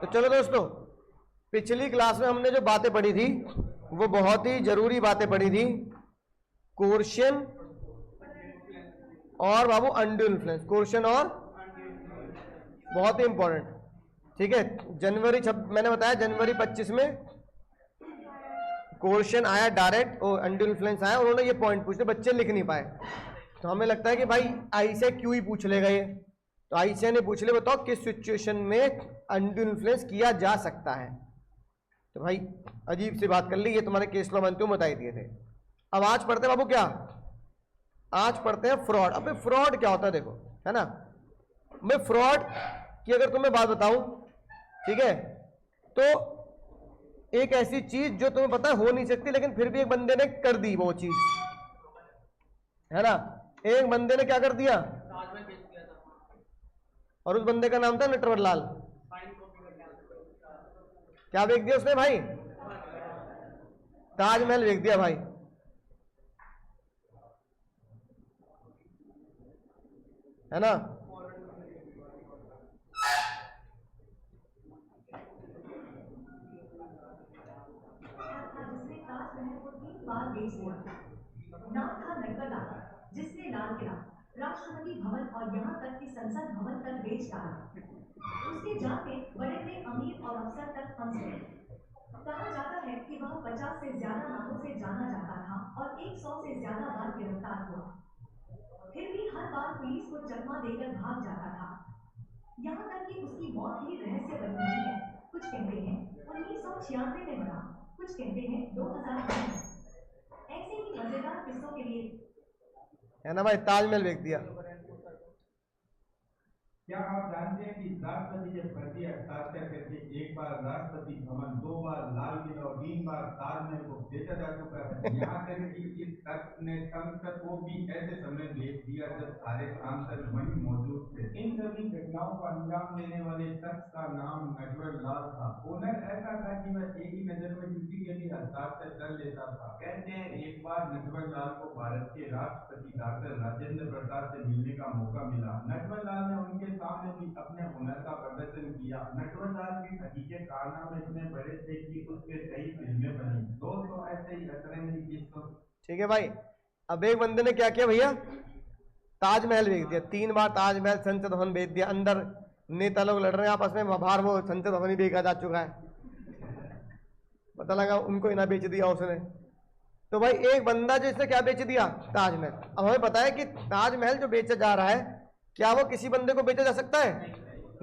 तो चलो दोस्तों, पिछली क्लास में हमने जो बातें पढ़ी थी वो बहुत ही जरूरी बातें पढ़ी थी। कोर्शन और बाबू अनड्यू इन्फ्लुएंस, कोर्शन और बहुत ही इंपॉर्टेंट, ठीक है। मैंने बताया जनवरी 25 में कोर्शन आया डायरेक्ट और अनड्यू इन्फ्लुएंस आया, उन्होंने ये पॉइंट पूछे, बच्चे लिख नहीं पाए, तो हमें लगता है कि भाई आई से क्यों ही पूछ लेगा ये, तो आई से ने पूछ ले, बताओ किस सिचुएशन में अनड्यू इन्फ्लुएंस किया जा सकता है। तो भाई अजीब सी बात कर ली, ये तुम्हारे केस लॉ बनते हुए बताई दिए थे। अब आज पढ़ते हैं बाबू क्या, आज पढ़ते हैं फ्रॉड। अब फ्रॉड क्या होता है देखो, है ना। मैं फ्रॉड की अगर तुम्हें बात बताऊं, ठीक है, तो एक ऐसी चीज जो तुम्हें पता है हो नहीं सकती, लेकिन फिर भी एक बंदे ने कर दी वो चीज, है ना। एक बंदे ने क्या कर दिया, और उस बंदे का नाम था नटवर लाल। क्या बेच दिया उसने भाई, ताजमहल बेच दिया भाई, है ना। नाम था नटवर लाल, जिसने लाल किला, राष्ट्रपति भवन और यहाँ तक कि संसद भवन तक बेच डाला। उसके जाते बड़े बड़े अमीर और अफसर तक फंस गए। कहा जाता है कि वह 50 से ज्यादा नामों से जाना जाता था और 100 से ज्यादा बार गिरफ्तार हुआ। फिर भी हर बार पुलिस को चकमा देकर भाग जाता था। यहाँ तक कि उसकी मौत भी रहस्य बनी हुई है। कुछ कहते हैं 1996 में मरा, कुछ कहते हैं 2000 में। ऐसे ही मजेदार किस्सों के लिए, है ना भाई, ताजमहल बेच दिया। क्या आप जानते हैं कि राष्ट्रपति के प्रति हस्ताक्षर करके एक बार राष्ट्रपति भवन, 2 बार लाल किला और 3 बार ताजमहल को बेचा जा चुका है। यहाँ तक कि इस तक ने संसद को भी ऐसे समय भेज दिया जब सारे सांसद वहीं मौजूद थे। इन सभी घटनाओं को अंजाम देने वाले शख्स का नाम नटवर लाल था। ओनर ऐसा था कि वह एक ही नजर में किसी के भी हस्ताक्षर कर लेता था। कहते हैं एक बार नटवर लाल को भारत के राष्ट्रपति डॉक्टर राजेंद्र प्रसाद से मिलने का मौका मिला। नटवर लाल ने उनके सामने भी अपने हुनर का प्रदर्शन किया। नटवर लाल के हकीके कारनामे इतने बड़े थे कि उस पे कई फिल्में बनी। दोस्तों ऐसे ही अतरंगी किस्सों, ठीक है भाई। अब एक बंदे ने क्या किया भैया, ताजमहल बेच दिया, 3 बार ताजमहल, संसद भवन बेच दिया। अंदर नेता लोग लड़ रहे हैं आपस में, बाहर वो संसद भवन ही बेचा जा चुका है, पता लगा उनको ही ना बेच दिया उसने। तो भाई एक बंदा जो इसने क्या बेच दिया, ताजमहल। अब हमें पता है कि ताजमहल जो बेचा जा रहा है, क्या वो किसी बंदे को बेचा जा सकता है,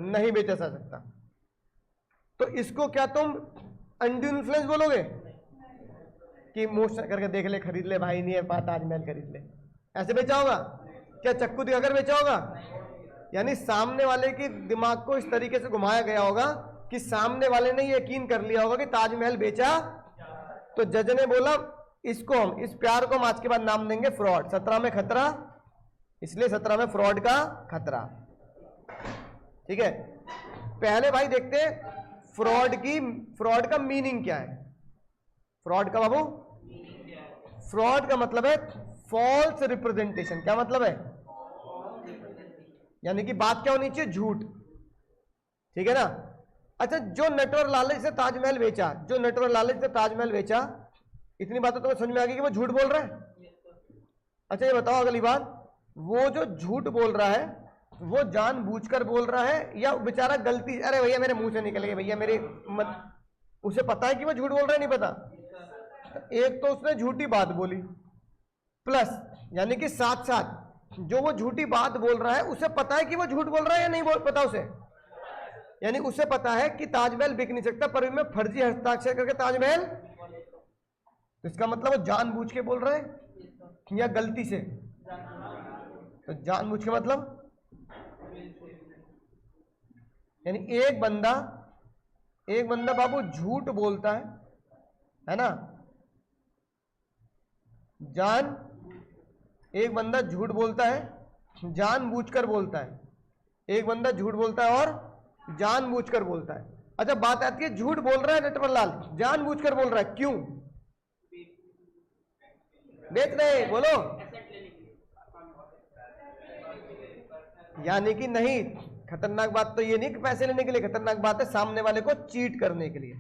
नहीं बेचा जा सकता। तो इसको क्या तुम अनड्यू इन्फ्लुएंस बोलोगे कि मोशन करके देख ले, खरीद ले भाई, नहीं है ताजमहल खरीद ले, ऐसे बेचा होगा क्या, चक्कू दिखाकर बेचा होगा। यानी सामने वाले के दिमाग को इस तरीके से घुमाया गया होगा कि सामने वाले ने यकीन कर लिया होगा कि ताजमहल बेचा। तो जज ने बोला इसको हम, इस प्यार को हम आज के बाद नाम देंगे फ्रॉड। 17 में खतरा, इसलिए 17 में फ्रॉड का खतरा, ठीक है। पहले भाई देखते हैं फ्रॉड का मीनिंग क्या है। फ्रॉड का बाबू, फ्रॉड का मतलब है फॉल्स रिप्रेजेंटेशन। क्या मतलब है, यानी कि बात क्या होनी चाहिए, झूठ, ठीक है ना। अच्छा, जो नटवर लाल से ताजमहल बेचा, जो नटवर लाल से ताजमहल बेचा, इतनी बात तो तुम्हें समझ में आ गई कि वो झूठ बोल रहा है। अच्छा ये बताओ अगली बात, वो जो झूठ बोल रहा है वो जानबूझकर बोल रहा है या बेचारा गलती, अरे भैया मेरे मुंह से निकल गया भैया मेरे मत, उसे पता है कि वो झूठ बोल रहा है, नहीं पता। एक तो उसने झूठी बात बोली, प्लस यानी कि साथ साथ जो वो झूठी बात बोल रहा है उसे पता है कि वो झूठ बोल रहा है या नहीं बोल पता उसे, यानी उसे पता है कि ताजमहल बिक नहीं सकता, पर मैं फर्जी हस्ताक्षर करके ताजमहल, तो इसका मतलब वो जानबूझ के बोल रहा है या गलती से। तो जानबूझ के मतलब यानी एक बंदा बाबू झूठ बोलता है ना, एक बंदा झूठ बोलता है, जानबूझकर बोलता है। एक बंदा झूठ बोलता है और जानबूझकर बोलता है। अच्छा बात आती है झूठ बोल रहा है नटवर लाल, जानबूझकर बोल रहा है, क्यों बेच रहे, बोलो। यानी कि नहीं, खतरनाक बात तो ये नहीं कि पैसे लेने के लिए, खतरनाक बात है सामने वाले को चीट करने के लिए।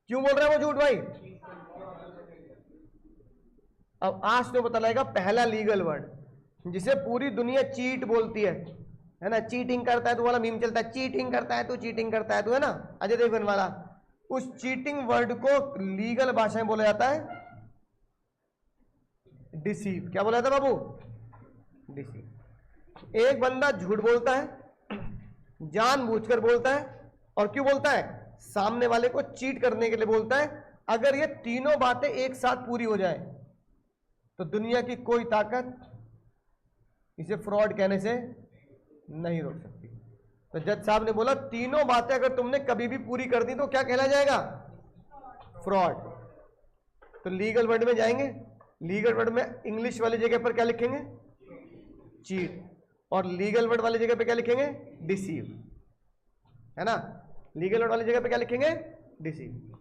क्यों बोल रहा है वो झूठ भाई? अब आज तो पता लगेगा पहला लीगल वर्ड जिसे पूरी दुनिया चीट बोलती है ना, चीटिंग करता है तो वाला मीम चलता है, चीटिंग करता है तो, चीटिंग करता है तो, है ना, अजय देवगन वाला। उस चीटिंग वर्ड को लीगल भाषा में बोला जाता है डिसीव। क्या बोला जाता है बाबू? डिसीव। एक बंदा झूठ बोलता है, जानबूझकर बोलता है, और क्यों बोलता है? सामने वाले को चीट करने के लिए बोलता है। अगर ये तीनों बातें एक साथ पूरी हो जाए तो दुनिया की कोई ताकत इसे फ्रॉड कहने से नहीं रोक सकती। तो जज साहब ने बोला तीनों बातें अगर तुमने कभी भी पूरी कर दी तो क्या कहला जाएगा? फ्रॉड। तो लीगल वर्ड में जाएंगे, लीगल वर्ड में इंग्लिश वाली जगह पर क्या लिखेंगे? चीट। और लीगल वर्ड वाली जगह पे क्या लिखेंगे? डिसीव, है ना। लीगल वर्ड वाली जगह पे क्या लिखेंगे? डिसीव।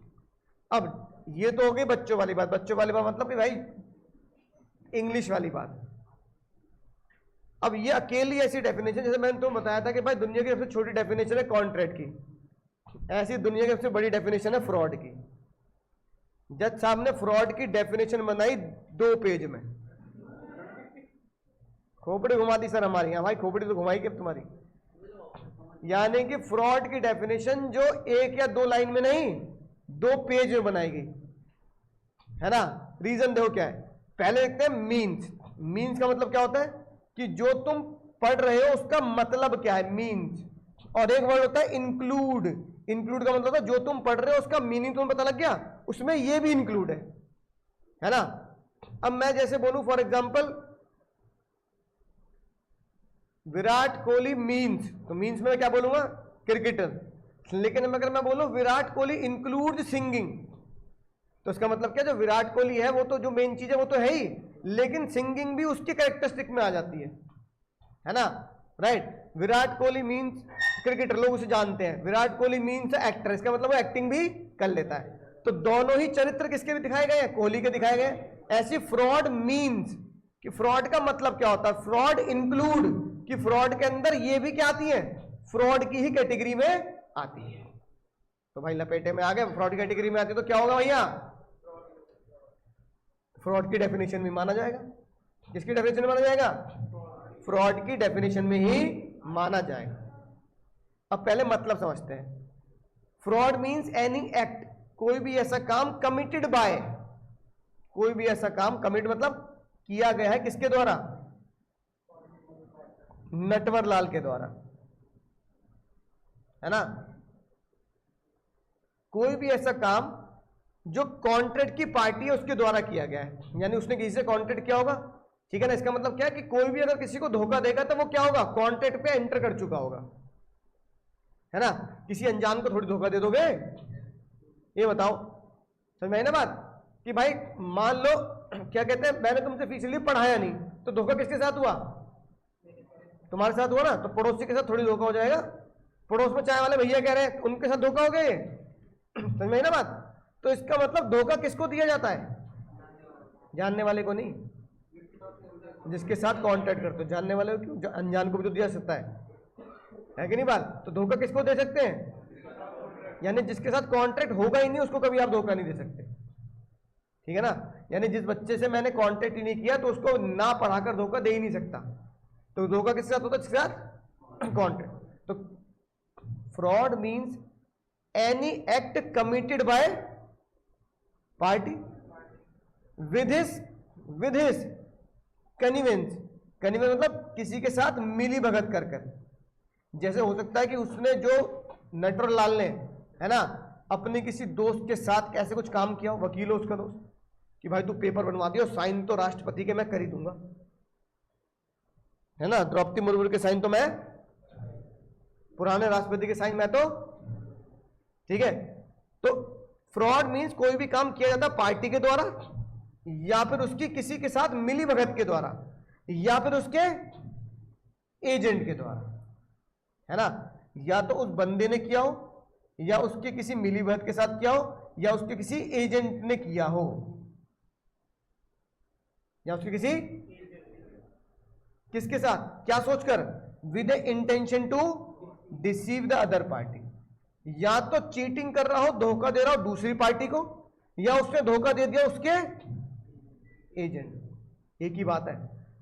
अब ये तो हो गई बच्चों वाली बात। बच्चों वाली बात मतलब कि भाई इंग्लिश वाली बात। अब ये अकेली ऐसी डेफिनेशन, जैसे मैंने तुम्हें बताया था कि भाई दुनिया की सबसे छोटी डेफिनेशन है कॉन्ट्रैक्ट की, ऐसी दुनिया की सबसे बड़ी डेफिनेशन है फ्रॉड की। जज साहब ने फ्रॉड की डेफिनेशन बनाई 2 पेज में। खोपड़ी घुमा दी सर हमारी। यहाँ भाई खोपड़ी तो घुमाई क्या तुम्हारी? यानी कि फ्रॉड की डेफिनेशन जो 1 या 2 लाइन में नहीं 2 पेज में बनाई गई, है ना। रीजन देखो क्या है। पहले देखते हैं मीन्स। मीन्स का मतलब क्या होता है कि जो तुम पढ़ रहे हो उसका मतलब क्या है, मीन्स। और एक वर्ड होता है इंक्लूड। इंक्लूड का मतलब होता है जो तुम पढ़ रहे हो उसका मीनिंग तुम्हें पता लग गया, उसमें ये भी इंक्लूड है ना। अब मैं जैसे बोलूं for example Virat Kohli means, तो मीन्स में क्या बोलूंगा? क्रिकेटर। लेकिन अगर मैं बोलूं विराट कोहली इंक्लूड सिंगिंग, तो इसका मतलब क्या? जो विराट कोहली है वो तो जो मेन चीज है वो तो है ही, लेकिन सिंगिंग भी उसकी कैरेक्टरिस्टिक में आ जाती है ना, right. Virat Kohli means cricketer, लोग उसे जानते हैं। विराट कोहली मीन्स एक्टर, इसका मतलब वो एक्टिंग भी कर लेता है। तो दोनों ही चरित्र किसके भी दिखाए गए हैं? कोहली के दिखाए गए। ऐसी फ्रॉड मीन्स कि फ्रॉड का मतलब क्या होता है? फ्रॉड इंक्लूड, कि फ्रॉड के अंदर ये भी क्या आती है? फ्रॉड की ही कैटेगरी में आती है। तो भाई लपेटे में आ गए, फ्रॉड कैटेगरी में आती है तो क्या होगा भैया? फ्रॉड की डेफिनेशन में माना जाएगा। किसकी डेफिनेशन में माना जाएगा? फ्रॉड की डेफिनेशन में ही माना जाएगा। अब पहले मतलब समझते हैं। फ्रॉड मींस एनी एक्ट, कोई भी ऐसा काम कमिटेड बाय, कोई भी ऐसा काम कमिट मतलब किया गया है किसके द्वारा? नटवर लाल के द्वारा, है ना। कोई भी ऐसा काम जो कॉन्ट्रैक्ट की पार्टी है उसके द्वारा किया गया है, यानी उसने किसी से कॉन्ट्रैक्ट किया होगा, ठीक है ना। इसका मतलब क्या है कि कोई भी अगर किसी को धोखा देगा तो वो क्या होगा? कॉन्ट्रैक्ट पे एंटर कर चुका होगा, है ना। किसी अनजान को थोड़ी धोखा दे दोगे? ये बताओ, समझ में आई ना बात? कि भाई मान लो क्या कहते हैं, मैंने तुमसे फीस लिए पढ़ाया नहीं, तो धोखा किसके साथ हुआ? तुम्हारे साथ हुआ ना। तो पड़ोसी के साथ थोड़ी धोखा हो जाएगा? पड़ोस में चाय वाले भैया कह रहे हैं उनके साथ धोखा हो गए, समझ में आई ना बात? तो इसका मतलब धोखा किसको दिया जाता है? जानने वाले को नहीं, जिसके साथ कांटेक्ट करते हो। जानने वाले को क्यों, अनजान को भी तो दिया सकता है कि नहीं बात? तो धोखा किसको दे सकते हैं? यानी जिसके साथ कॉन्ट्रैक्ट होगा ही नहीं उसको कभी आप धोखा नहीं दे सकते, ठीक है ना। यानी जिस बच्चे से मैंने कॉन्ट्रैक्ट ही नहीं किया तो उसको ना पढ़ाकर धोखा दे ही नहीं सकता। तो धोखा किसके साथ होता है? जिसके साथ कॉन्ट्रैक्ट। तो fraud means any act committed by party with his convenience. Convenience मतलब किसी के साथ मिली भगत कर कर। जैसे हो सकता है कि उसने जो नटवर लाल ने, है ना, अपने किसी दोस्त के साथ कैसे कुछ काम किया, वकील हो उसका दोस्त, कि भाई तू पेपर बनवा दियो, साइन तो राष्ट्रपति के मैं कर ही दूंगा, है ना। द्रौपदी मुर्मू के साइन तो मैं, पुराने राष्ट्रपति के साइन मैं तो, ठीक है। तो फ्रॉड मींस कोई भी काम किया जाता पार्टी के द्वारा, या फिर उसकी किसी के साथ मिली भगत के द्वारा, या फिर उसके एजेंट के द्वारा, है ना। या तो उस बंदे ने किया हो, या उसके किसी मिली भगत के साथ किया हो, या उसके किसी एजेंट ने किया हो, या उसके किसी, किसके साथ, क्या सोचकर? With intention to deceive the other party. या तो चीटिंग कर रहा हो, धोखा दे रहा हो दूसरी पार्टी को, या उसने धोखा दे दिया उसके एजेंट। एक ही बात है,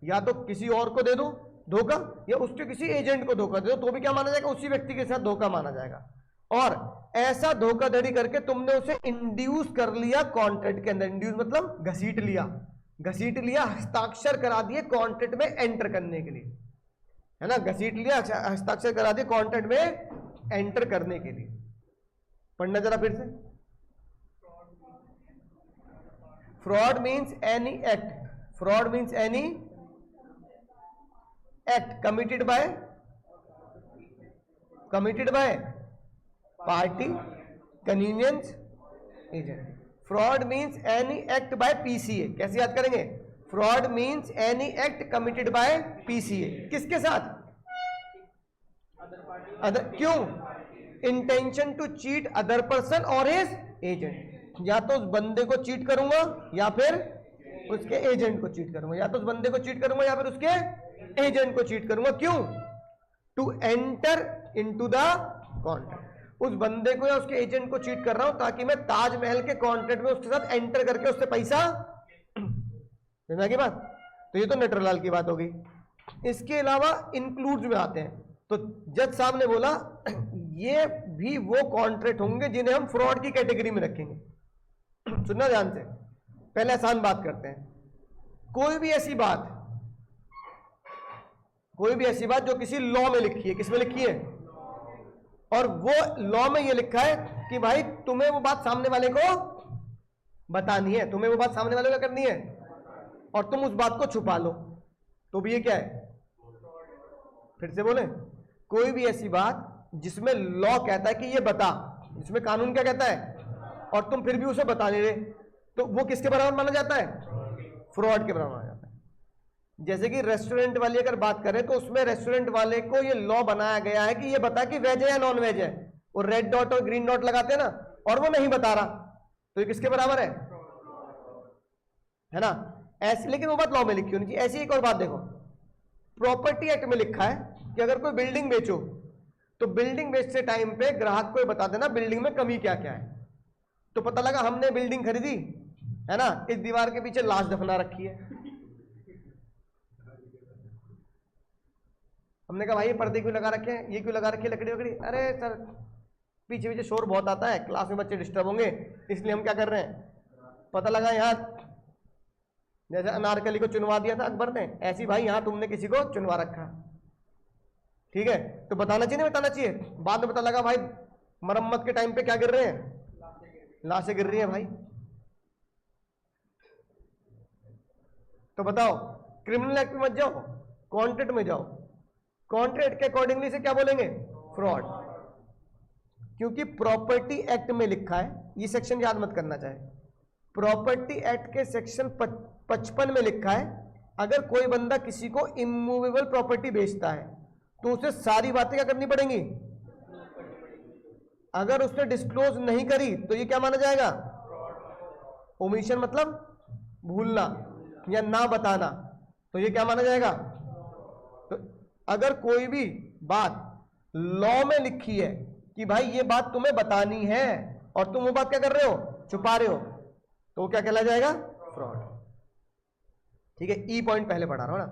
या तो किसी और को दे दो धोखा या उसके किसी एजेंट को धोखा दे दो, तो भी क्या माना जाएगा, उसी व्यक्ति के साथ धोखा माना जाएगा। और ऐसा धोखाधड़ी करके तुमने उसे इंड्यूस कर लिया कॉन्ट्रैक्ट के अंदर। इंड्यूस मतलब घसीट लिया, हस्ताक्षर करा दिए कॉन्ट्रैक्ट में एंटर करने के लिए, है ना, घसीट लिया, हस्ताक्षर करा दिए कॉन्ट्रैक्ट में एंटर करने के लिए। पढ़ना जरा फिर से। Fraud means any act committed by party, convenience, agent. Fraud means any act by PCA. कैसे याद करेंगे? Fraud means any act committed by PCA. किसके साथ? अदर। क्यों? Intention to cheat other person और हिज एजेंट। या तो उस बंदे को चीट करूंगा या फिर उसके एजेंट को चीट करूंगा, या तो उस बंदे को चीट करूंगा या फिर उसके एजेंट को चीट करूंगा। क्यों? To enter into the contract. उस बंदे को या उसके एजेंट को चीट कर रहा हूं ताकि मैं ताजमहल के कॉन्ट्रैक्ट में उसके साथ एंटर करके उससे पैसा समझा की बात। तो ये तो नेटरलाल की बात होगी। इसके अलावा इंक्लूड्स में आते हैं, तो जज साहब ने बोला ये भी वो कॉन्ट्रैक्ट होंगे जिन्हें हम फ्रॉड की कैटेगरी में रखेंगे। सुनना ध्यान से, पहले आसान बात करते हैं। कोई भी ऐसी बात जो किसी लॉ में लिखी है, किसमें लिखी है, और वो लॉ में ये लिखा है कि भाई तुम्हें वो बात सामने वाले को बतानी है, तुम्हें वो बात सामने वाले को करनी है, और तुम उस बात को छुपा लो, तो भी ये क्या है? फिर से बोले, कोई भी ऐसी बात जिसमें लॉ कहता है कि ये बता, जिसमें कानून क्या कहता है, और तुम फिर भी उसे बता नहीं रहे, तो वो किसके बराबर माना जाता है? फ्रॉड के बराबर माना जाता है। जैसे कि रेस्टोरेंट वाली अगर बात करें तो उसमें रेस्टोरेंट वाले को ये लॉ बनाया गया है कि ये बता कि वेज है या नॉन वेज है, वो रेड डॉट और ग्रीन डॉट लगाते हैं ना, और वो नहीं बता रहा, तो ये किसके बराबर है ना? ऐसे, लेकिन वो बात लॉ में लिखी होनी चाहिए। ऐसी एक और बात देखो, प्रॉपर्टी एक्ट में लिखा है कि अगर कोई बिल्डिंग बेचो तो बिल्डिंग बेचते टाइम पे ग्राहक को बता देना बिल्डिंग में कमी क्या क्या है। तो पता लगा हमने बिल्डिंग खरीदी, है ना, इस दीवार के पीछे लाश दफना रखी है। हमने कहा भाई ये पर्दे क्यों लगा रखे हैं, ये क्यों लगा रखी है लकड़ी वकड़ी? अरे सर पीछे पीछे शोर बहुत आता है, क्लास में बच्चे डिस्टर्ब होंगे, इसलिए हम क्या कर रहे हैं। पता लगा यहाँ जैसे अनारकली को चुनवा दिया था अकबर ने, ऐसी भाई यहाँ तुमने किसी को चुनवा रखा। ठीक है, तो बताना चाहिए नहीं बताना चाहिए? बाद में पता लगा भाई मरम्मत के टाइम पे क्या गिर रहे हैं, लाशें गिर रही हैं भाई। तो बताओ, क्रिमिनल एक्ट में मत जाओ, कॉन्ट्रैक्ट में जाओ। कॉन्ट्रैक्ट के अकॉर्डिंगली से क्या बोलेंगे? फ्रॉड। क्योंकि प्रॉपर्टी एक्ट में लिखा है, ये सेक्शन याद मत करना चाहे, प्रॉपर्टी एक्ट के सेक्शन 55 में लिखा है अगर कोई बंदा किसी को इमूवेबल प्रॉपर्टी बेचता है तो उसे सारी बातें क्या करनी पड़ेंगी। अगर उसने डिस्क्लोज नहीं करी तो ये क्या माना जाएगा? ओमिशन मतलब भूलना या ना बताना, तो ये क्या माना जाएगा? तो अगर कोई भी बात लॉ में लिखी है कि भाई ये बात तुम्हें बतानी है और तुम वो बात क्या कर रहे हो, छुपा रहे हो, तो वो क्या कहला जाएगा? फ्रॉड। ठीक है, ई पॉइंट पहले पढ़ा रहा हूं ना।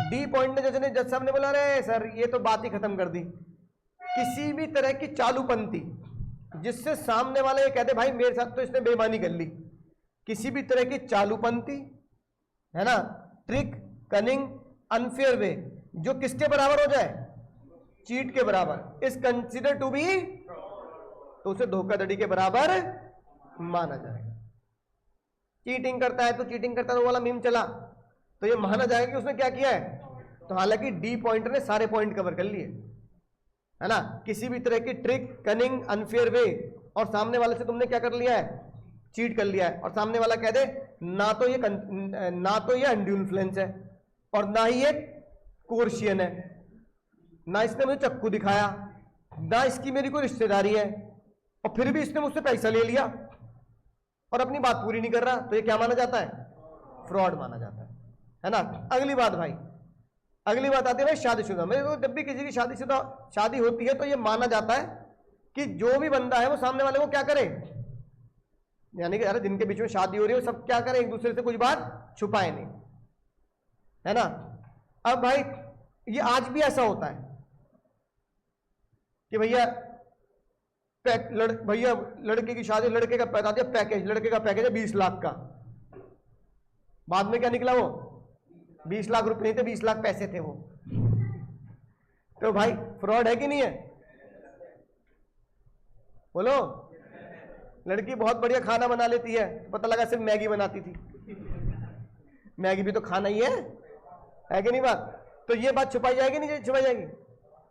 डी पॉइंट में जज साहब ने बोला अरे सर ये तो बात ही खत्म कर दी। किसी भी तरह की चालूपंती जिससे सामने वाला ये कहते भाई मेरे साथ तो इसने बेईमानी कर ली, किसी भी तरह की चालूपंती, है ना, ट्रिक, कनिंग, अनफेयर वे, जो किसके बराबर हो जाए? चीट के बराबर, इज कंसिडर टू बी, तो उसे धोखाधड़ी के बराबर माना जाएगा। चीटिंग करता है तो चीटिंग करता है, वो वाला मीम चला, तो ये माना जाएगा कि उसने क्या किया है। तो हालांकि डी पॉइंट ने सारे पॉइंट कवर कर लिए, है ना, किसी भी तरह की ट्रिक, कनिंग, अनफेयर वे, और सामने वाले से तुमने क्या कर लिया है? चीट कर लिया है, और सामने वाला कह दे ना तो ये अनड्यू इन्फ्लुएंस है और ना ही ये कोर्शियन है, ना इसने मुझे चक्कू दिखाया, ना इसकी मेरी कोई रिश्तेदारी है, और फिर भी इसने मुझसे पैसा ले लिया और अपनी बात पूरी नहीं कर रहा, तो ये क्या माना जाता है? फ्रॉड माना जाता है ना। अगली बात भाई, अगली बात आती है भाई शादीशुदा में। तो जब भी किसी की शादी होती है तो ये माना जाता है कि जो भी बंदा है वो सामने वाले को क्या करे, यानी कि अरे जिनके बीच में शादी हो रही है वो सब क्या करें, एक दूसरे से कुछ बात छुपाए नहीं, है ना। अब भाई ये आज भी ऐसा होता है कि भैया लड़के की शादी, लड़के का बता दिया पैकेज, लड़के का पैकेज है 20 लाख का, बाद में क्या निकला वो 20 लाख रुपए नहीं थे, 20 लाख पैसे थे वो। तो भाई फ्रॉड है कि नहीं है, बोलो। लड़की बहुत बढ़िया खाना बना लेती है, पता लगा सिर्फ मैगी बनाती थी। मैगी भी तो खाना ही है कि नहीं बात। तो ये बात छुपाई जाएगी नहीं छुपाई जाएगी,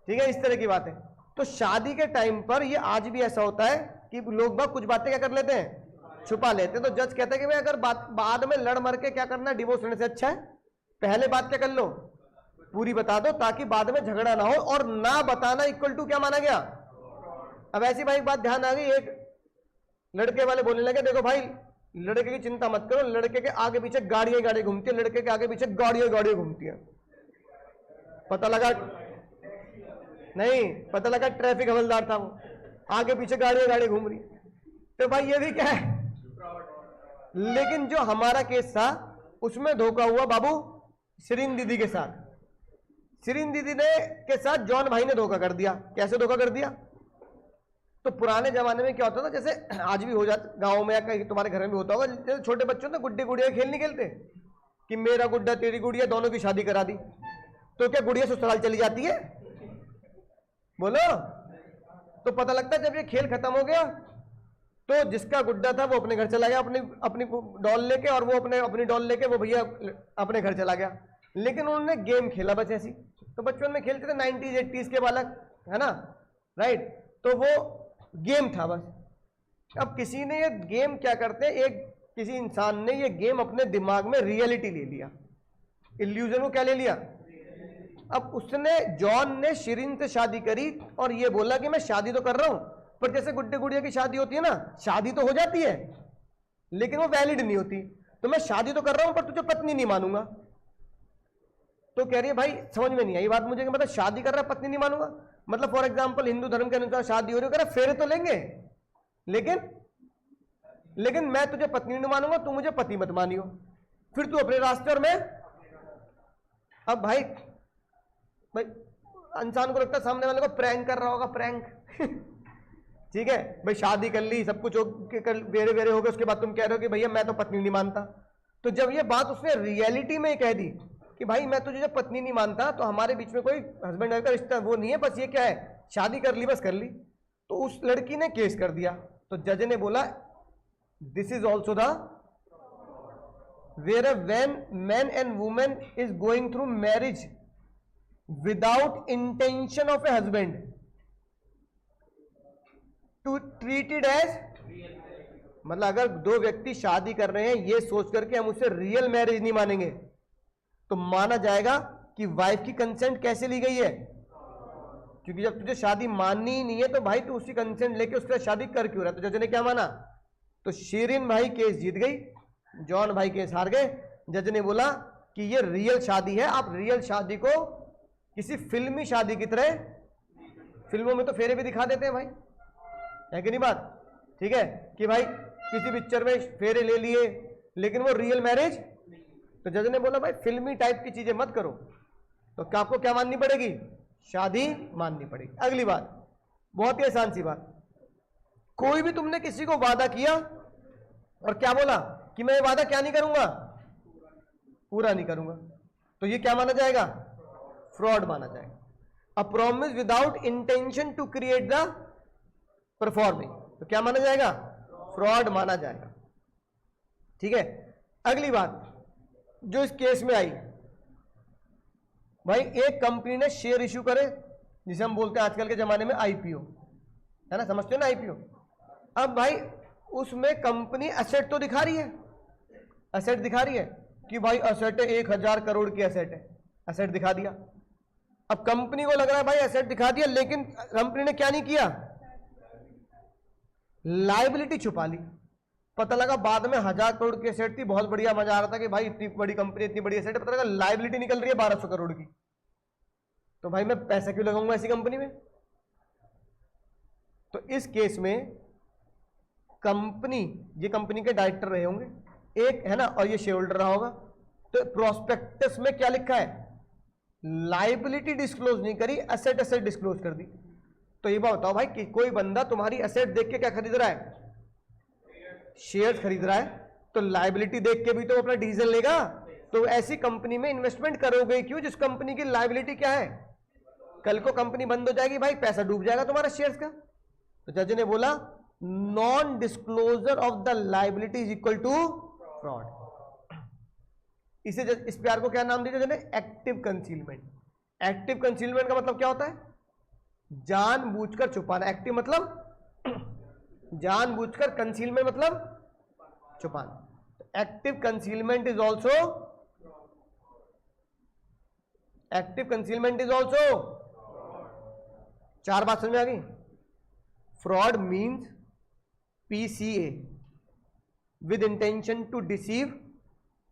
ठीक है, इस तरह की बात है। तो शादी के टाइम पर ये आज भी ऐसा होता है कि लोग बात कुछ बातें क्या कर लेते हैं, छुपा लेते हैं। तो जज कहते हैं कि भाई अगर बाद में लड़ मर के क्या करना है, डिवोर्स लेने से अच्छा है पहले बात क्या कर लो, पूरी बता दो, ताकि बाद में झगड़ा ना हो। और ना बताना इक्वल टू क्या माना गया। अब ऐसी भाई बात ध्यान आ गई, एक लड़के वाले बोलने लगे देखो भाई लड़के की चिंता मत करो, लड़के के आगे पीछे गाड़ियां घूमती है, लड़के के आगे पीछे गाड़ियां घूमती है। पता लगा नहीं, पता लगा ट्रैफिक हवलदार था वो, आगे पीछे गाड़ियां घूम रही। तो भाई ये भी क्या है। लेकिन जो हमारा केस था उसमें धोखा हुआ बाबू शिरीन दीदी के साथ। शिरीन दीदी ने के साथ जॉन भाई ने धोखा कर दिया। कैसे धोखा कर दिया, तो पुराने जमाने में क्या होता था, जैसे आज भी हो जाता गांव में या कहीं तुम्हारे घर में भी होता होगा, जैसे छोटे बच्चों ने गुड्डी गुड़िया खेल नहीं खेलते कि मेरा गुड्डा तेरी गुड़िया, दोनों की शादी करा दी, तो क्या गुड़िया ससुराल चली जाती है, बोलो। तो पता लगता है जब ये खेल खत्म हो गया तो जिसका गुड्डा था वो अपने घर चला गया अपनी डॉल लेके, और वो अपनी डॉल लेके वो भैया अपने घर चला गया। लेकिन उन्होंने गेम खेला बस ऐसी। तो बचपन में खेलते थे 90s 80s के बालक, है ना, राइट। तो वो गेम था बस। अब किसी ने ये गेम क्या करते हैं, किसी इंसान ने ये गेम अपने दिमाग में रियलिटी ले लिया, इल्यूजन को क्या ले लिया। अब उसने जॉन ने शिरीन से शादी करी और ये बोला कि मैं शादी तो कर रहा हूं, पर जैसे गुड्डे गुड़िया की शादी होती है ना, शादी तो हो जाती है लेकिन वो वैलिड नहीं होती। तो मैं शादी तो कर रहा हूं पर तुझे पत्नी नहीं मानूंगा। तो कह रही है भाई समझ में नहीं आई बात मुझे, कि मतलब शादी कर रहा है पत्नी नहीं मानूंगा, मतलब फॉर एग्जांपल हिंदू धर्म के अनुसार शादी हो रही है, कह रहा फेरे तो लेंगे लेकिन मैं तुझे पत्नी नहीं मानूंगा, तू मुझे पति मत मानियो, फिर तू अपने रास्ते और मैं। अब भाई इंसान को लगता है सामने वाले को प्रैंक कर रहा होगा, प्रैंक ठीक है भाई, शादी कर ली सब कुछ बेरे बेरे हो गए, उसके बाद तुम कह रहे हो कि भैया मैं तो पत्नी नहीं मानता। तो जब ये बात उसने रियलिटी में कह दी कि भाई मैं तुझे जब पत्नी नहीं मानता तो हमारे बीच में कोई हस्बैंड वाइफ का रिश्ता वो नहीं है, बस ये क्या है शादी कर ली बस कर ली। तो उस लड़की ने केस कर दिया। तो जज ने बोला this is also the where when man and women is going through marriage without intention of a husband to treated as, मतलब अगर दो व्यक्ति शादी कर रहे हैं ये सोच करके हम उसे रियल मैरिज नहीं मानेंगे, तो माना जाएगा कि वाइफ की कंसेंट कैसे ली गई है, क्योंकि जब तुझे शादी माननी ही नहीं है तो भाई तू उसी कंसेंट लेके उसके साथ शादी कर क्यों रहा है। तो जज ने क्या माना, तो शिरीन भाई केस जीत गई, जॉन भाई केस हार गए। जज ने बोला कि ये रियल शादी है, आप रियल शादी को किसी फिल्मी शादी की तरह, फिल्मों में तो फेरे भी दिखा देते हैं भाई, है कि नहीं बात, ठीक है, कि भाई किसी पिक्चर में फेरे ले लिए लेकिन वो रियल मैरिज। तो जज ने बोला भाई फिल्मी टाइप की चीजें मत करो, तो क्या आपको क्या माननी पड़ेगी, शादी माननी पड़ेगी। अगली बात बहुत ही आसान सी बात, कोई भी तुमने किसी को वादा किया और क्या बोला कि मैं ये वादा क्या नहीं करूंगा, पूरा नहीं करूंगा, तो ये क्या माना जाएगा, फ्रॉड माना जाएगा। A promise without intention to create the performing, तो क्या माना जाएगा, फ्रॉड माना जाएगा, ठीक है। अगली बात जो इस केस में आई, भाई एक कंपनी ने शेयर इश्यू करे, जिसे हम बोलते हैं आजकल के जमाने में आईपीओ, है ना, समझते हो ना आईपीओ। अब भाई उसमें कंपनी एसेट तो दिखा रही है, एसेट दिखा रही है कि भाई एसेट है 1000 करोड़ की एसेट है, एसेट दिखा दिया। अब कंपनी को लग रहा है भाई एसेट दिखा दिया, लेकिन कंपनी ने क्या नहीं किया, लायबिलिटी छुपा ली। पता लगा बाद में 1000 करोड़ की एसेट थी, बहुत बढ़िया मजा आ रहा था कि भाई इतनी बड़ी कंपनी इतनी बड़ी एसेट, पता लगा लायबिलिटी निकल रही है 1200 करोड़ की। तो भाई मैं पैसा क्यों लगाऊंगा ऐसी कंपनी में? तो इस केस में कंपनी, ये कंपनी के डायरेक्टर रहे होंगे एक, है ना, और ये शेयर होल्डर रहा होगा। तो प्रोस्पेक्टस में क्या लिखा है? लायबिलिटी डिस्क्लोज नहीं करी, एसेट एसेट डिस्क्लोज कर दी। तो ये बात बताओ भाई कि कोई बंदा तुम्हारी एसेट देख के क्या खरीद रहा है? शेयर्स खरीद रहा है, तो लायबिलिटी देख के भी तो अपना डिसीजन लेगा। तो ऐसी कंपनी में इन्वेस्टमेंट करोगे क्यों जिस कंपनी की लायबिलिटी क्या है? कल को कंपनी बंद हो जाएगी भाई, पैसा डूब जाएगा तुम्हारा शेयर्स का। तो जज ने बोला non disclosure of the liability is equal to fraud. इसे इस प्यार को क्या नाम दिया जज ने? Active concealment. एक्टिव कंसीलमेंट का मतलब क्या होता है? जानबूझकर छुपाना। एक्टिव मतलब जानबूझकर, कंसीलमेंट मतलब छुपाना। Active concealment is also, active concealment is also, चार बात समझ में आ गई? Fraud means PCA with intention to deceive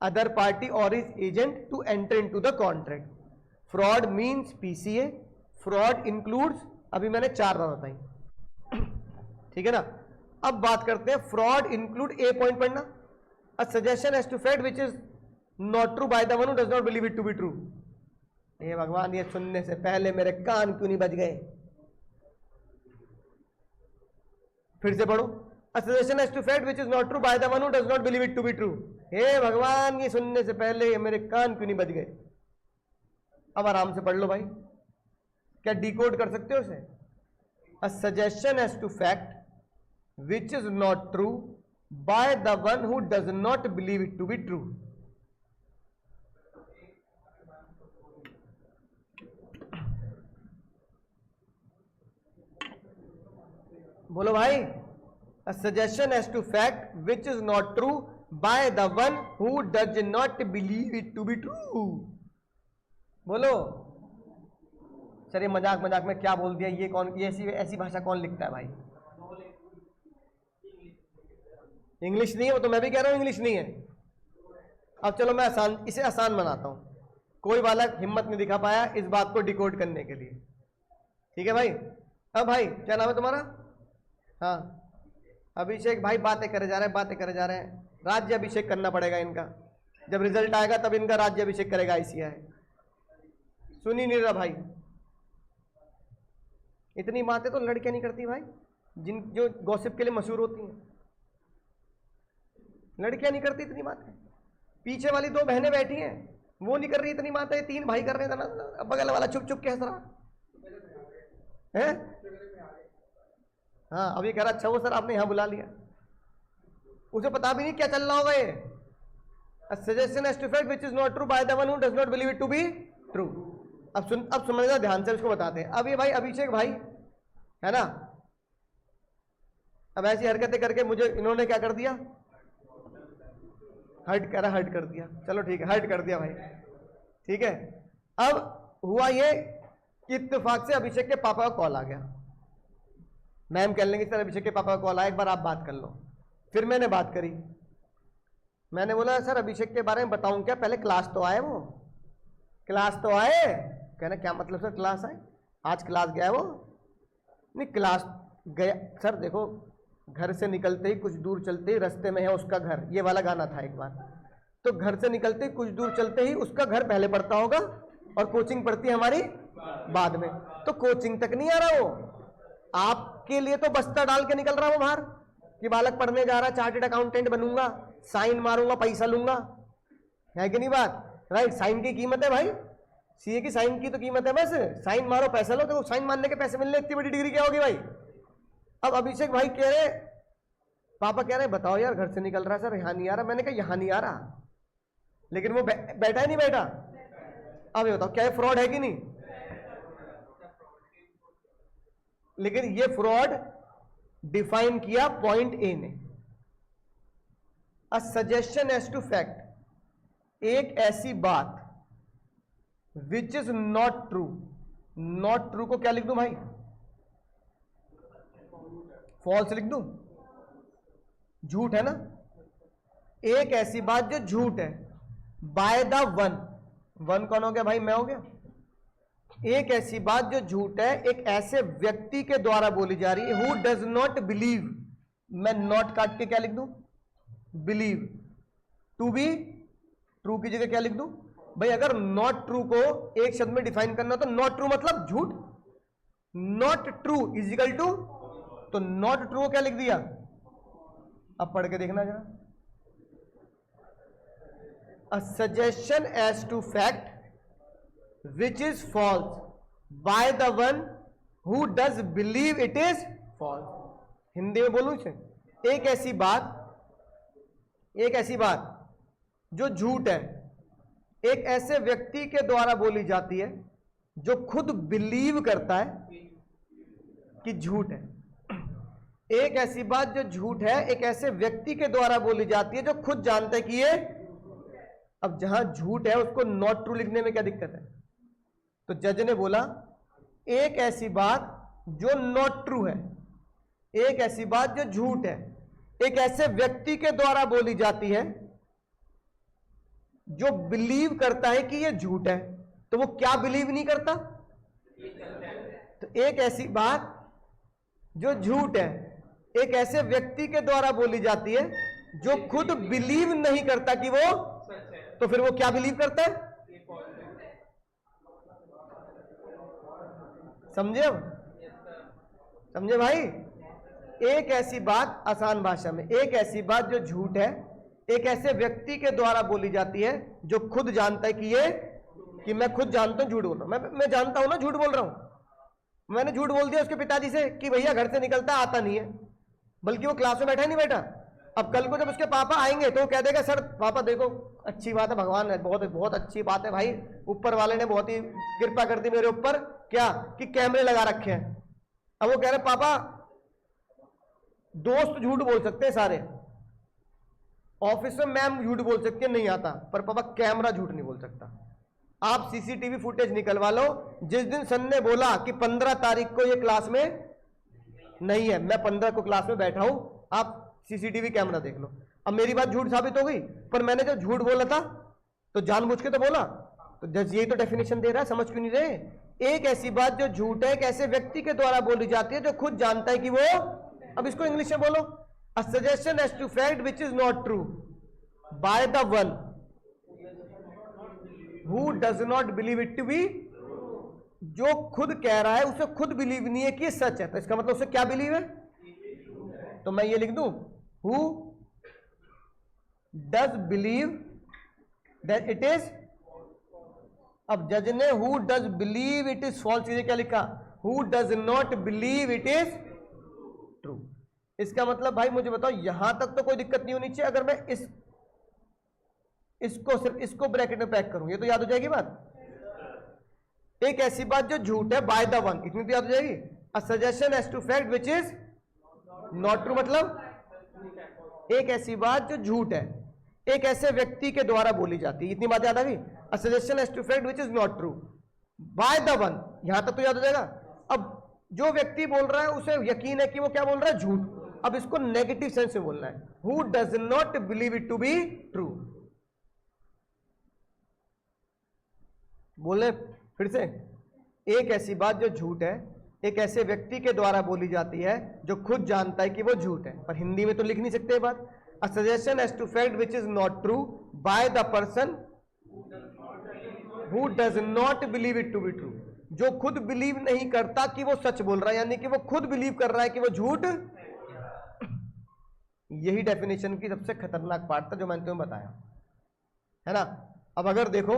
other party or his agent to enter into the contract. Fraud means PCA. Fraud includes, अभी मैंने चार बात बताई, ठीक है ना। अब बात करते हैं फ्रॉड इंक्लूड ए पॉइंट पढ़ना, a suggestion as to fact which is not true by the one who does not believe it to be true. हे भगवान, ये सुनने से पहले मेरे कान क्यों नहीं बज गए? फिर से पढ़ो, a suggestion as to fact which is not true by the one who does not believe it to be true। हे भगवान, ये सुनने से पहले ये मेरे कान क्यों नहीं बज गए? अब आराम से पढ़ लो भाई, क्या डिकोड कर सकते हो उसे? a suggestion as to fact which is not true by the one who does not believe it to be true। बोलो भाई, a suggestion as to fact which is not true by the one who does not believe it to be true। बोलो। चलिए मजाक मजाक में क्या बोल दिया, ये कौन, ये ऐसी भाषा कौन लिखता है भाई? इंग्लिश नहीं है वो, तो मैं भी कह रहा हूं इंग्लिश नहीं है। अब चलो मैं इसे आसान बनाता हूं। कोई बालक हिम्मत नहीं दिखा पाया इस बात को डिकोड करने के लिए, ठीक है भाई। अब भाई क्या नाम है तुम्हारा? हाँ, अभिषेक भाई। बातें करे जा रहे हैं, बातें करे जा रहे हैं। राज्य अभिषेक करना पड़ेगा इनका, जब रिजल्ट आएगा तब इनका राज्य अभिषेक करेगा ICI। सुन ही नहीं रहा भाई, इतनी बातें तो लड़कियां नहीं करती भाई, जिन जो गॉसिप के लिए मशहूर होती हैं, लड़कियां नहीं करती इतनी बातें। पीछे वाली दो बहनें बैठी हैं, वो नहीं कर रही इतनी बातें, तीन भाई कर रहे हैं ना। बगल वाला चुप चुप के हंस रहा है। हाँ, अभी कह रहा अच्छा वो सर आपने यहाँ बुला लिया, उसे पता भी नहीं क्या चल रहा होगा ये। A suggestion as to fact which is not true by the one who does not believe it to be true। अब समझना ध्यान से, इसको बताते हैं। अब ये भाई अभिषेक भाई है ना, अब ऐसी हरकतें करके मुझे इन्होंने क्या कर दिया? हर्ट कर दिया। चलो ठीक है, हर्ट कर दिया भाई, ठीक है। अब हुआ ये कि इत्तेफाक से अभिषेक के पापा का कॉल आ गया। मैम कह लेंगे सर अभिषेक के पापा का कॉल आया, एक बार आप बात कर लो। फिर मैंने बात करी, मैंने बोला सर अभिषेक के बारे में बताऊं क्या? पहले क्लास तो आए, वो क्लास तो आए। कहना क्या मतलब सर क्लास आए? आज क्लास गया है वो? नहीं क्लास गया सर, देखो घर से निकलते ही कुछ दूर चलते ही रास्ते में है उसका घर, ये वाला गाना था एक बार। तो घर से निकलते ही कुछ दूर चलते ही उसका घर पहले पड़ता होगा और कोचिंग पड़ती है हमारी बाद में। तो कोचिंग तक नहीं आ रहा वो, आपके लिए तो बस्ता डाल के निकल रहा वो बाहर कि बालक पढ़ने जा रहा, चार्टेड अकाउंटेंट बनूंगा, साइन मारूंगा, पैसा लूंगा। है कि नहीं बात? राइट, साइन की कीमत है भाई, CA की साइन की तो कीमत है, बस साइन मारो पैसा लो। तो साइन मारने के पैसे मिलने इतनी बड़ी डिग्री क्या होगी भाई? अब अभिषेक भाई कह रहे, पापा कह रहे बताओ यार घर से निकल रहा है सर, यहाँ नहीं आ रहा। मैंने कहा यहाँ नहीं आ रहा, लेकिन वो बैठा है नहीं बैठा। अब ये बताओ क्या ये फ्रॉड है कि नहीं? लेकिन ये फ्रॉड डिफाइन किया पॉइंट A ने। A suggestion as to fact, एक ऐसी बात which is not true. Not true को क्या लिख दूं भाई? फॉल्स लिख दूं? झूठ है ना। एक ऐसी बात जो झूठ है, बाय द वन। वन कौन हो गया भाई? मैं हो गया। एक ऐसी बात जो झूठ है एक ऐसे व्यक्ति के द्वारा बोली जा रही है, हु डज नॉट बिलीव, मैं नॉट काट के क्या लिख दूं, बिलीव, टू बी ट्रू की जगह क्या लिख दूं भाई, अगर नॉट ट्रू को एक शब्द में डिफाइन करना तो नॉट ट्रू मतलब झूठ, not true is equal to, तो नॉट ट्रू को क्या लिख दिया, अब पढ़ के देखना जरा, a suggestion as to fact which is false by the one who does believe it is false। Hindi में बोलूं इसे, एक ऐसी बात जो झूठ है एक ऐसे व्यक्ति के द्वारा बोली जाती है जो खुद बिलीव करता है कि झूठ है। एक ऐसी बात जो झूठ है एक ऐसे व्यक्ति के द्वारा बोली जाती है जो खुद जानता है कि ये, अब जहां झूठ है उसको नॉट ट्रू लिखने में क्या दिक्कत है, तो जज ने बोला एक ऐसी बात जो नॉट ट्रू है, एक ऐसी बात जो झूठ है एक ऐसे व्यक्ति के द्वारा बोली जाती है जो बिलीव करता है कि यह झूठ है, तो वो क्या बिलीव नहीं करता, तो एक ऐसी बात जो झूठ है एक ऐसे व्यक्ति के द्वारा बोली जाती है जो खुद बिलीव नहीं करता कि वो, तो फिर वो क्या बिलीव करता है, समझे, अब समझे भाई, एक ऐसी बात आसान भाषा में, एक ऐसी बात जो झूठ है एक ऐसे व्यक्ति के द्वारा बोली जाती है जो खुद जानता है कि मैं खुद जानता हूं झूठ बोल रहा हूं, मैं जानता हूं ना झूठ बोल रहा हूं, मैंने झूठ बोल दिया उसके पिताजी से कि भैया घर से निकलता आता नहीं है, बल्कि वो क्लास में बैठा नहीं बैठा, अब कल को जब उसके पापा आएंगे तो वो कह देगा सर पापा देखो अच्छी बात है, भगवान है, बहुत बहुत अच्छी बात है भाई, ऊपर वाले ने बहुत ही कृपा कर दी मेरे ऊपर, क्या कि कैमरे लगा रखे हैं। अब वो कह रहे पापा दोस्त झूठ बोल सकते हैं सारे, ऑफिस में मैम झूठ बोल सकती है नहीं आता, पर पापा कैमरा झूठ नहीं बोल सकता, आप सीसीटीवी फुटेज निकलवा लो, जिस दिन सन ने बोला कि 15 तारीख को ये क्लास में नहीं है, मैं 15 को क्लास में बैठा हूं, आप सीसीटीवी कैमरा देख लो, अब मेरी बात झूठ साबित हो गई, पर मैंने जब झूठ बोला था तो जानबूझ के तो बोला, तो जज यही तो डेफिनेशन दे रहा है, समझ क्यों नहीं रहे, एक ऐसी बात जो झूठ है एक ऐसे व्यक्ति के द्वारा बोली जाती है जो खुद जानता है कि वो, अब इसको इंग्लिश में बोलो, a suggestion as to fact which is not true by the one who does not believe it to be, जो खुद कह रहा है उसे खुद बिलीव नहीं है कि ये सच है, तो इसका मतलब उसे क्या बिलीव है, तो मैं ये लिख दूं who does believe that it is, अब जज ने who does believe it is false क्या लिखा, who does not believe it is true. इसका मतलब भाई मुझे बताओ यहां तक तो कोई दिक्कत नहीं होनी चाहिए, अगर मैं इसको सिर्फ इसको ब्रैकेट में पैक करूं, ये तो याद हो जाएगी बात, एक ऐसी बात जो झूठ है बाय द वन, इतनी तो याद हो जाएगी, a suggestion as to fact which is not true, मतलब एक ऐसी बात जो झूठ है एक ऐसे व्यक्ति के द्वारा बोली जाती है, इतनी बात याद आ गई, a suggestion as to fact which is not true by the one, यहां तक तो याद हो जाएगा। अब जो व्यक्ति बोल रहा है उसे यकीन है कि वो क्या बोल रहा है, झूठ, अब इसको नेगेटिव सेंस में बोलना है, who does not believe it to be true, बोले फिर से, एक ऐसी बात जो झूठ है एक ऐसे व्यक्ति के द्वारा बोली जाती है जो खुद जानता है कि वो झूठ है, पर हिंदी में तो लिख नहीं सकते बात, a suggestion as to fact which is not true by the person who does not believe it to be true, जो खुद बिलीव नहीं करता कि वो सच बोल रहा है, यानी कि वो खुद बिलीव कर रहा है कि वो झूठ, यही डेफिनेशन की सबसे खतरनाक पार्ट था जो मैंने तुम्हें बताया है ना। अब अगर देखो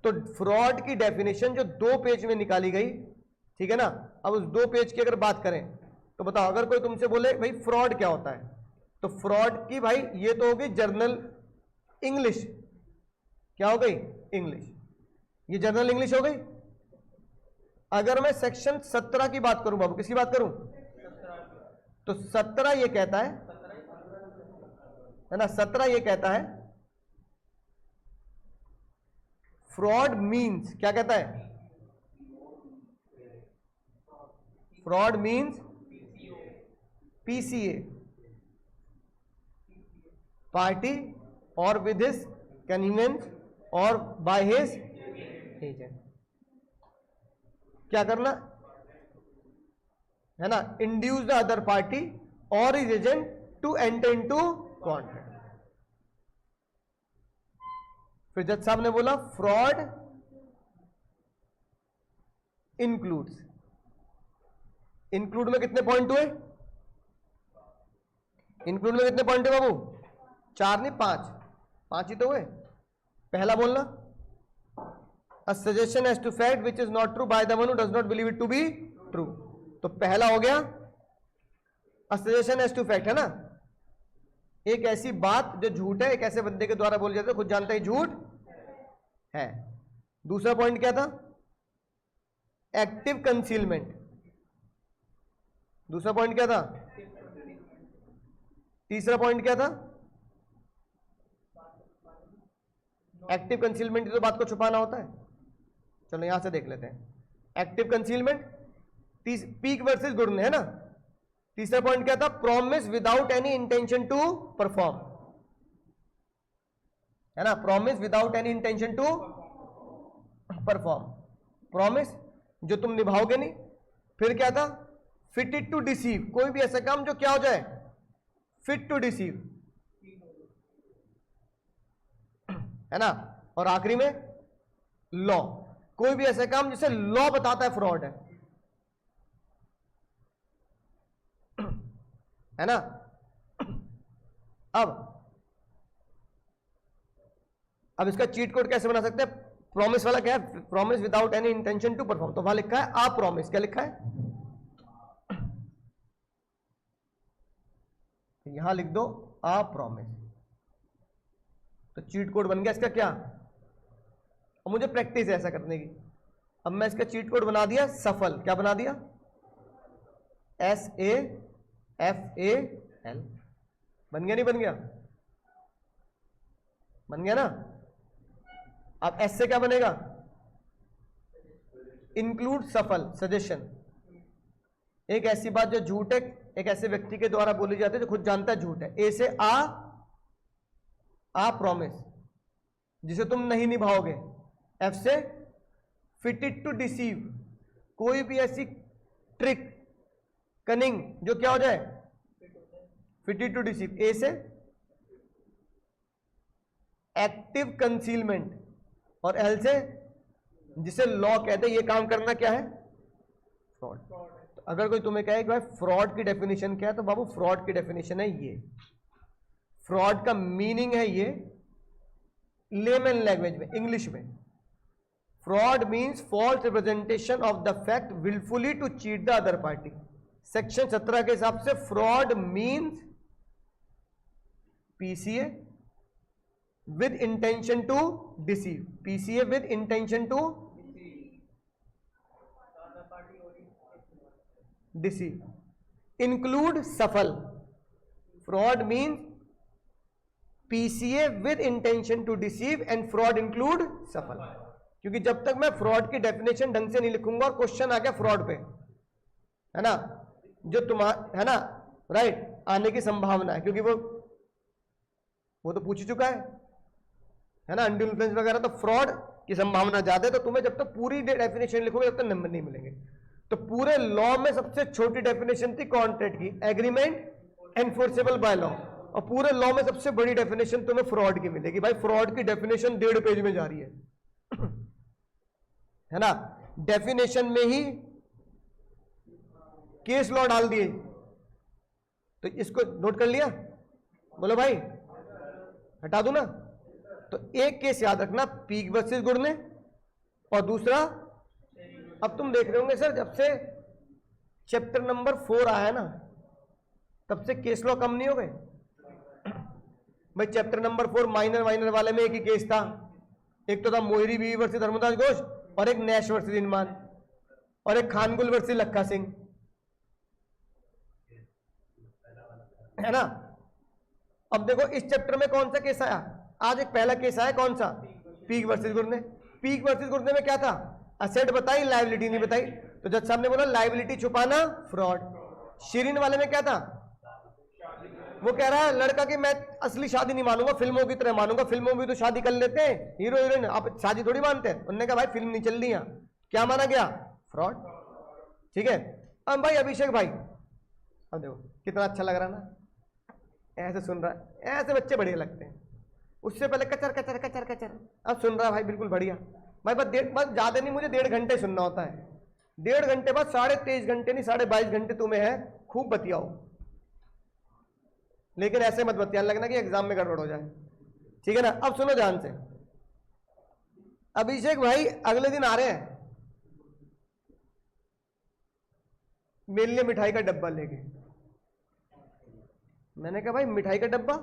तो फ्रॉड की डेफिनेशन जो 2 पेज में निकाली गई, ठीक है ना, अब उस 2 पेज की अगर बात करें तो बताओ, अगर कोई तुमसे बोले भाई फ्रॉड क्या होता है, तो फ्रॉड की भाई ये तो हो गई जर्नल इंग्लिश, क्या हो गई इंग्लिश, ये जर्नल इंग्लिश हो गई। अगर मैं सेक्शन 17 की बात करूं बाबू, किसकी बात करूं, तो 17 ये कहता है ना, 17 ये कहता है फ्रॉड मीन्स, क्या कहता है, फ्रॉड मीन्स पीसीए, पार्टी और विद हिज कन्वीनियंस और बाय हिज एजेंट। क्या करना है ना, इंड्यूस द अदर पार्टी और his agent to enter into contract. फिर जज साहब ने बोला फ्रॉड इंक्लूड्स, इंक्लूड में कितने पॉइंट हुए, इंक्लूड में कितने पॉइंट है बाबू, 4 नहीं 5 ही तो हुए। पहला बोलना a suggestion as to fact which is not true by the one who does not believe it to be true. तो पहला हो गया a suggestion as to fact, है ना, एक ऐसी बात जो झूठ है, एक ऐसे बंदे के द्वारा बोली जाती है खुद जानता है झूठ है। दूसरा पॉइंट क्या था, एक्टिव कंसीलमेंट। दूसरा पॉइंट क्या था, तीसरा पॉइंट क्या था, एक्टिव कंसीलमेंट, तो बात को छुपाना होता है। चलो यहां से देख लेते हैं active concealment, Peek versus good है ना। तीसरा पॉइंट क्या था, promise without any intention to perform, है ना, promise without any intention to perform, promise जो तुम निभाओगे नहीं। फिर क्या था, फिटेड टू डिसीव, कोई भी ऐसा काम जो क्या हो जाए, फिट टू डिसीव, है ना। और आखिरी में लॉ, कोई भी ऐसा काम जिसे लॉ बताता है फ्रॉड है ना। अब इसका चीट कोड कैसे बना सकते हैं, प्रॉमिस वाला क्या है, promise without any intention to perform, तो वहां लिखा है आ प्रॉमिस, क्या लिखा है, यहां लिख दो आ प्रॉमिस, तो चीट कोड बन गया इसका क्या। और मुझे प्रैक्टिस है ऐसा करने की। अब मैं इसका चीट कोड बना दिया सफल, क्या बना दिया, SAFAL, बन गया नहीं बन गया, बन गया ना। अब एस से क्या बनेगा, इंक्लूड सफल, सजेशन, एक ऐसी बात जो झूठ है, एक ऐसे व्यक्ति के द्वारा बोली जाती है जो खुद जानता है झूठ है। ए से आ प्रॉमिस, जिसे तुम नहीं निभाओगे। एफ से फिटेड टू डिसीव, कोई भी ऐसी ट्रिक, कनिंग जो क्या हो जाए, फिटेड टू डिसीव। ए से एक्टिव कंसीलमेंट, और एल से जिसे लॉ कहते हैं ये काम करना क्या है, फ्रॉड। तो अगर कोई तुम्हें कहे कि भाई फ्रॉड की डेफिनेशन क्या है, तो बाबू फ्रॉड की डेफिनेशन है ये, फ्रॉड का मीनिंग है ये लेमन लैंग्वेज में, इंग्लिश में, fraud means false representation of the fact wilfully to cheat the other party. Section 17 के हिसाब से fraud means PCA with intention to deceive, PCA with intention to deceive, include सफल, fraud means PCA with intention to deceive and fraud include सफल। क्योंकि जब तक मैं fraud की डेफिनेशन ढंग से नहीं लिखूंगा और क्वेश्चन आ गया फ्रॉड पे, है ना, जो तुम्हारा है ना, राइट, आने की संभावना है, क्योंकि वो तो पूछ ही चुका है ना, अनड्यू इन्फ्लुएंस वगैरह, तो फ्रॉड की संभावना ज्यादा है। तो तुम्हें जब तक पूरी डेफिनेशन लिखोगे तब तक नंबर नहीं मिलेंगे। तो पूरे लॉ में सबसे छोटी डेफिनेशन थी कॉन्ट्रैक्ट की, एग्रीमेंट एनफोर्सेबल बाय लॉ, और पूरे लॉ में सबसे बड़ी डेफिनेशन तुम्हें फ्रॉड की मिलेगी। भाई फ्रॉड की डेफिनेशन 1.5 पेज में जा रही है ना, डेफिनेशन में ही केस लॉ डाल दिए। तो इसको नोट कर लिया, बोलो भाई हटा दो ना। तो एक केस याद रखना, पीक वर्सेस गुर्ने, और दूसरा, अब तुम देख रहे होंगे सर जब से चैप्टर नंबर 4 आया है ना, तब से केस लॉ कम नहीं हो गए भाई। चैप्टर नंबर 4 माइनर वाले में एक ही केस था, एक तो था मोहिरी बीवी वर्सेस धर्मदास घोष, और एक नैश वर्सेस इनमान, और एक खानगुल वर्सेस लक्खा सिंह, है ना। अब देखो इस चैप्टर में कौन सा केस आया, आज एक पहला केस आया, कौन सा, peak versus Gurney. Peak versus Gurney में क्या था, असेट बताई, लायबिलिटी नहीं बताई। तो जज साहब ने बोला लायबिलिटी छुपाना फ्रॉड। शिरीन वाले में क्या था, वो कह रहा है लड़का की मैं असली शादी नहीं मानूंगा, फिल्मों की तरह मानूंगा, फिल्मों में तो शादी कर लेते हैं हीरो हीरोइन, आप शादी थोड़ी मानते हैं। उन्होंने कहा भाई फिल्म नहीं चल रही है, क्या माना गया, फ्रॉड। ठीक है, अब भाई अभिषेक भाई, अब देखो कितना अच्छा लग रहा ना, ऐसे सुन रहा है, ऐसे बच्चे बढ़िया लगते हैं। उससे पहले कचर कचर कचर कचर, अब सुन रहा है भाई बिल्कुल बढ़िया भाई। बस ज्यादा नहीं, मुझे 1.5 घंटे सुनना होता है, 1.5 घंटे बाद 23.5 घंटे नहीं 22.5 घंटे तुम्हें है, खूब बतियाओ। लेकिन ऐसे मत बतियाने लगना कि एग्जाम में गड़बड़ हो जाए, ठीक है ना। अब सुनो ध्यान से, अभिषेक भाई अगले दिन आ रहे हैं मेरे लिए मिठाई का डब्बा लेके। मैंने कहा भाई मिठाई का डब्बा?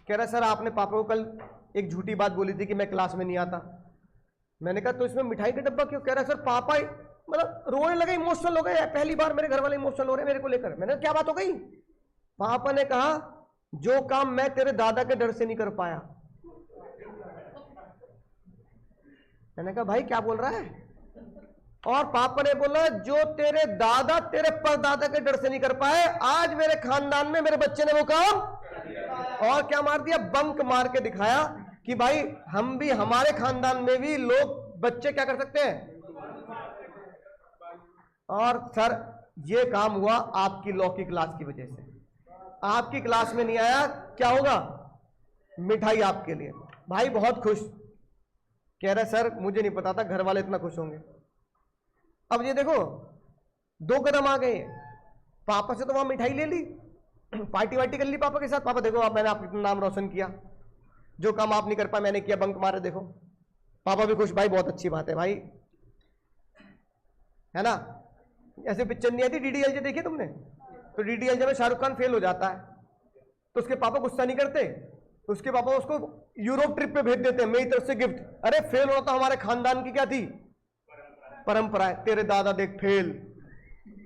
कह रहा सर आपने पापा को कल एक झूठी बात बोली थी कि मैं क्लास में नहीं आता। मैंने कहा तो इसमें मिठाई का डब्बा क्यों? कह रहा सर पापा मतलब रोने लगे, इमोशनल हो गए, पहली बार मेरे घर वाले इमोशनल हो रहे हैं मेरे को लेकर। मैंने कहा क्या बात हो गई? पापा ने कहा जो काम मैं तेरे दादा के डर से नहीं कर पाया। मैंने कहा भाई क्या बोल रहा है? और पापा ने बोला जो तेरे दादा तेरे परदादा के डर से नहीं कर पाए, आज मेरे खानदान में मेरे बच्चे ने वो काम, और क्या मार दिया, बंक मार के दिखाया कि भाई हम भी, हमारे खानदान में भी लोग बच्चे क्या कर सकते हैं। और सर ये काम हुआ आपकी लॉ की क्लास की वजह से, आपकी क्लास में नहीं आया, क्या होगा, मिठाई आपके लिए। भाई बहुत खुश, कह रहा सर मुझे नहीं पता था घर वाले इतना खुश होंगे। अब ये देखो 2 कदम आ गए, पापा से तो वहां मिठाई ले ली, पार्टी वार्टी कर ली पापा के साथ। पापा देखो आप, मैंने आपका नाम रोशन किया, जो काम आप नहीं कर पाए मैंने किया, बंक मारे, देखो पापा भी खुश। भाई बहुत अच्छी बात है भाई, है ना। ऐसे पिक्चर नहीं आती डीडीएलजे, देखिए तुमने? तो डीडीएलजे में शाहरुख खान फेल हो जाता है तो उसके पापा गुस्सा नहीं करते, तो उसके पापा उसको यूरोप ट्रिप पे भेज देते हैं, मेरी तरफ से गिफ्ट। अरे फेल होना तो हमारे खानदान की क्या थी, परंपरा है। तेरे दादा देख फेल,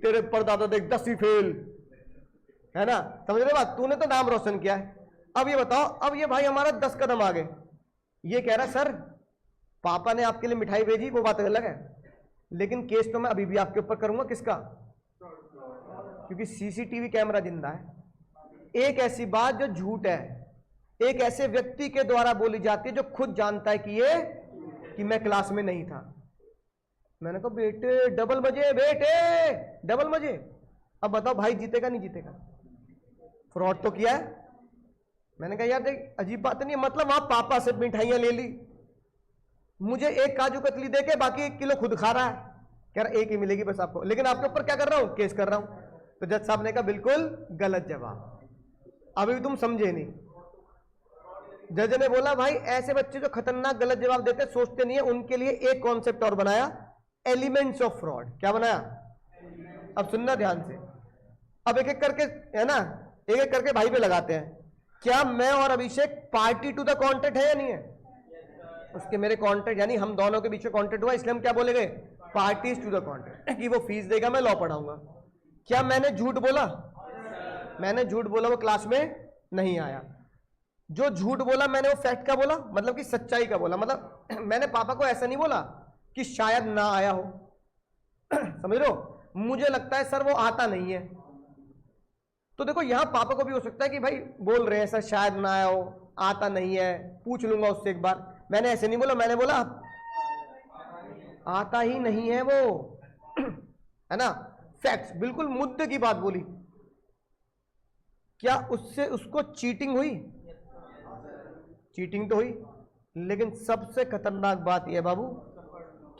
तेरे परदादा देख 10वीं फेल, है ना, समझ रहे बात? तूने तो नाम रोशन किया है। अब ये बताओ, अब ये भाई हमारा 10 कदम आगे, ये कह रहा सर पापा ने आपके लिए मिठाई भेजी, वो बात अलग है, लेकिन केस तो मैं अभी भी आपके ऊपर करूंगा। किसका? क्योंकि सीसीटीवी कैमरा जिंदा है। एक ऐसी बात जो झूठ है, एक ऐसे व्यक्ति के द्वारा बोली जाती है जो खुद जानता है कि मैं क्लास में नहीं था। मैंने कहा बेटे डबल मजे, बेटे डबल मजे। अब बताओ भाई जीतेगा नहीं जीतेगा? फ्रॉड तो किया है। मैंने कहा यार देख अजीब बात नहीं है, मतलब आप पापा से मिठाइयां ले ली, मुझे 1 काजू कतली दे के बाकी 1 किलो खुद खा रहा है, कह रहा 1 ही मिलेगी बस आपको, लेकिन आपके ऊपर क्या कर रहा हूं, केस कर रहा हूं। तो जज साहब ने कहा बिल्कुल गलत जवाब, अभी तुम समझे नहीं। जज ने बोला भाई ऐसे बच्चे जो खतरनाक गलत जवाब देते, सोचते नहीं है, उनके लिए एक कॉन्सेप्ट और बनाया, एलिमेंट्स ऑफ फ्रॉड। क्या बनाया? अब सुनना ध्यान से, अब एक एक करके, है ना, एक एक करके भाई पे लगाते हैं। क्या मैं और अभिषेक पार्टी टू द कॉन्ट्रैक्ट है या नहीं है? उसके मेरे कॉन्ट्रैक्ट, यानी हम दोनों के बीच में कॉन्ट्रैक्ट हुआ, इसलिए हम क्या बोले गए, पार्टीज टू द कॉन्ट्रैक्ट, कि वो फीस देगा मैं लॉ पढ़ाऊंगा। क्या मैंने झूठ बोला? मैंने झूठ बोला, वो क्लास में नहीं आया। जो झूठ बोला मैंने वो फैक्ट का बोला, मतलब कि सच्चाई का बोला। मतलब मैंने पापा को ऐसा नहीं बोला कि शायद ना आया हो समझ लो, मुझे लगता है सर वो आता नहीं है। तो देखो यहां पापा को भी हो सकता है कि भाई बोल रहे हैं सर शायद ना आया हो, आता नहीं है, पूछ लूंगा उससे एक बार। मैंने ऐसे नहीं बोला, मैंने बोला आता ही नहीं है वो है ना, फैक्ट्स, बिल्कुल मुद्दे की बात बोली। क्या उससे उसको चीटिंग हुई? चीटिंग तो हुई, लेकिन सबसे खतरनाक बात यह है बाबू,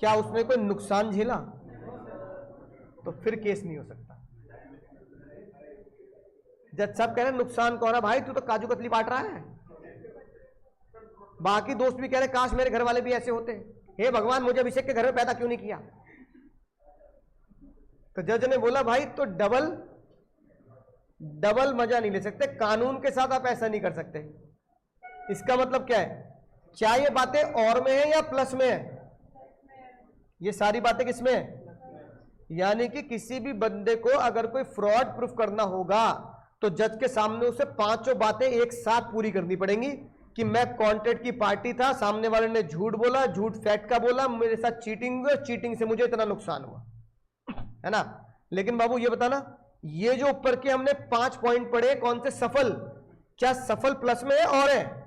क्या उसने कोई नुकसान झेला? तो फिर केस नहीं हो सकता। जज साहब कह रहे हैं नुकसान कौन है? भाई तू तो काजू कतली बांट रहा है। बाकी दोस्त भी कह रहे काश मेरे घर वाले भी ऐसे होते, हे भगवान मुझे अभिषेक के घर में पैदा क्यों नहीं किया। तो जज ने बोला भाई तो डबल मजा नहीं ले सकते, कानून के साथ आप ऐसा नहीं कर सकते। इसका मतलब क्या है? क्या ये बातें और में है या प्लस में है? ये सारी बातें किसमें है? यानी कि किसी भी बंदे को अगर कोई फ्रॉड प्रूफ करना होगा तो जज के सामने उसे 5 बातें एक साथ पूरी करनी पड़ेंगी कि मैं कॉन्ट्रैक्ट की पार्टी था, सामने वाले ने झूठ बोला, झूठ फैक्ट का बोला, मेरे साथ चीटिंग हुई, चीटिंग से मुझे इतना नुकसान हुआ, है ना। लेकिन बाबू ये बताना, ये जो ऊपर के हमने 5 पॉइंट पढ़े, कौन से सफल, क्या सफल प्लस में है और है?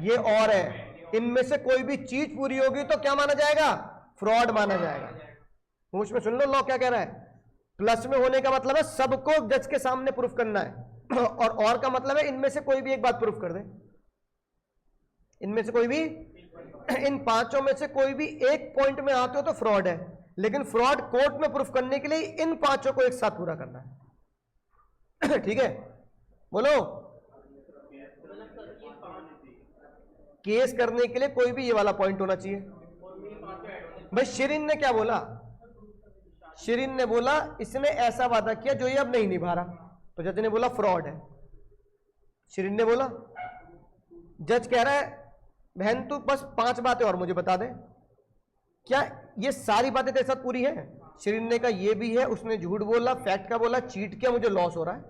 ये और है। इनमें से कोई भी चीज पूरी होगी तो क्या माना जाएगा? फ्रॉड माना जाएगा। होश में सुन लो लॉ क्या कह रहा है। प्लस में होने का मतलब है सबको जज के सामने प्रूफ करना है, और का मतलब है इनमें से कोई भी एक बात प्रूफ कर दे। इनमें से कोई भी, इन पांचों में से कोई भी एक पॉइंट में आते हो तो फ्रॉड है, लेकिन फ्रॉड कोर्ट में प्रूफ करने के लिए इन पांचों को एक साथ पूरा करना है। ठीक है, बोलो। केस करने के लिए कोई भी ये वाला पॉइंट होना चाहिए। भाई शिरीन ने क्या बोला? शिरीन ने बोला इसने ऐसा वादा किया जो ये अब नहीं निभा रहा, तो जज ने बोला फ्रॉड है। शिरीन ने बोला, जज कह रहा है बहन तू बस 5 बातें और मुझे बता दे, क्या ये सारी बातें तेरे साथ पूरी है? शिरीन ने कहा ये भी है, उसने झूठ बोला, फैक्ट का बोला, चीट किया, मुझे लॉस हो रहा है।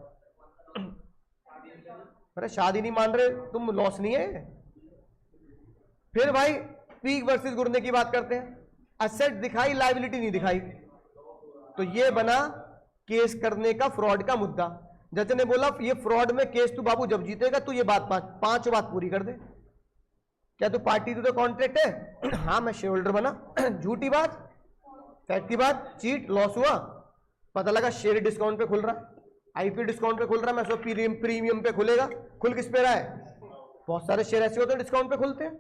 अरे शादी नहीं मान रहे तुम, लॉस नहीं है। फिर भाई पीक वर्सेस गुर्ने की बात करते हैं, असेट दिखाई, लायबिलिटी नहीं दिखाई, तो ये बना केस करने का फ्रॉड का मुद्दा। जज ने बोला ये फ्रॉड में केस तू बाबू जब जीतेगा तू ये बात पांच बात पूरी कर दे। क्या तू पार्टी टू द कॉन्ट्रैक्ट है? हाँ मैं शेयर होल्डर बना। झूठी बात, फैक्ट की बात, चीट, लॉस हुआ, पता लगा शेयर डिस्काउंट पे खुल रहा है, आईपीओ डिस्काउंट पे खुल रहा है, मैं सोच प्रीमियम पे खुलेगा, खुल किस पे रहा है? बहुत सारे शेयर ऐसे होते हैं डिस्काउंट पे खुलते हैं।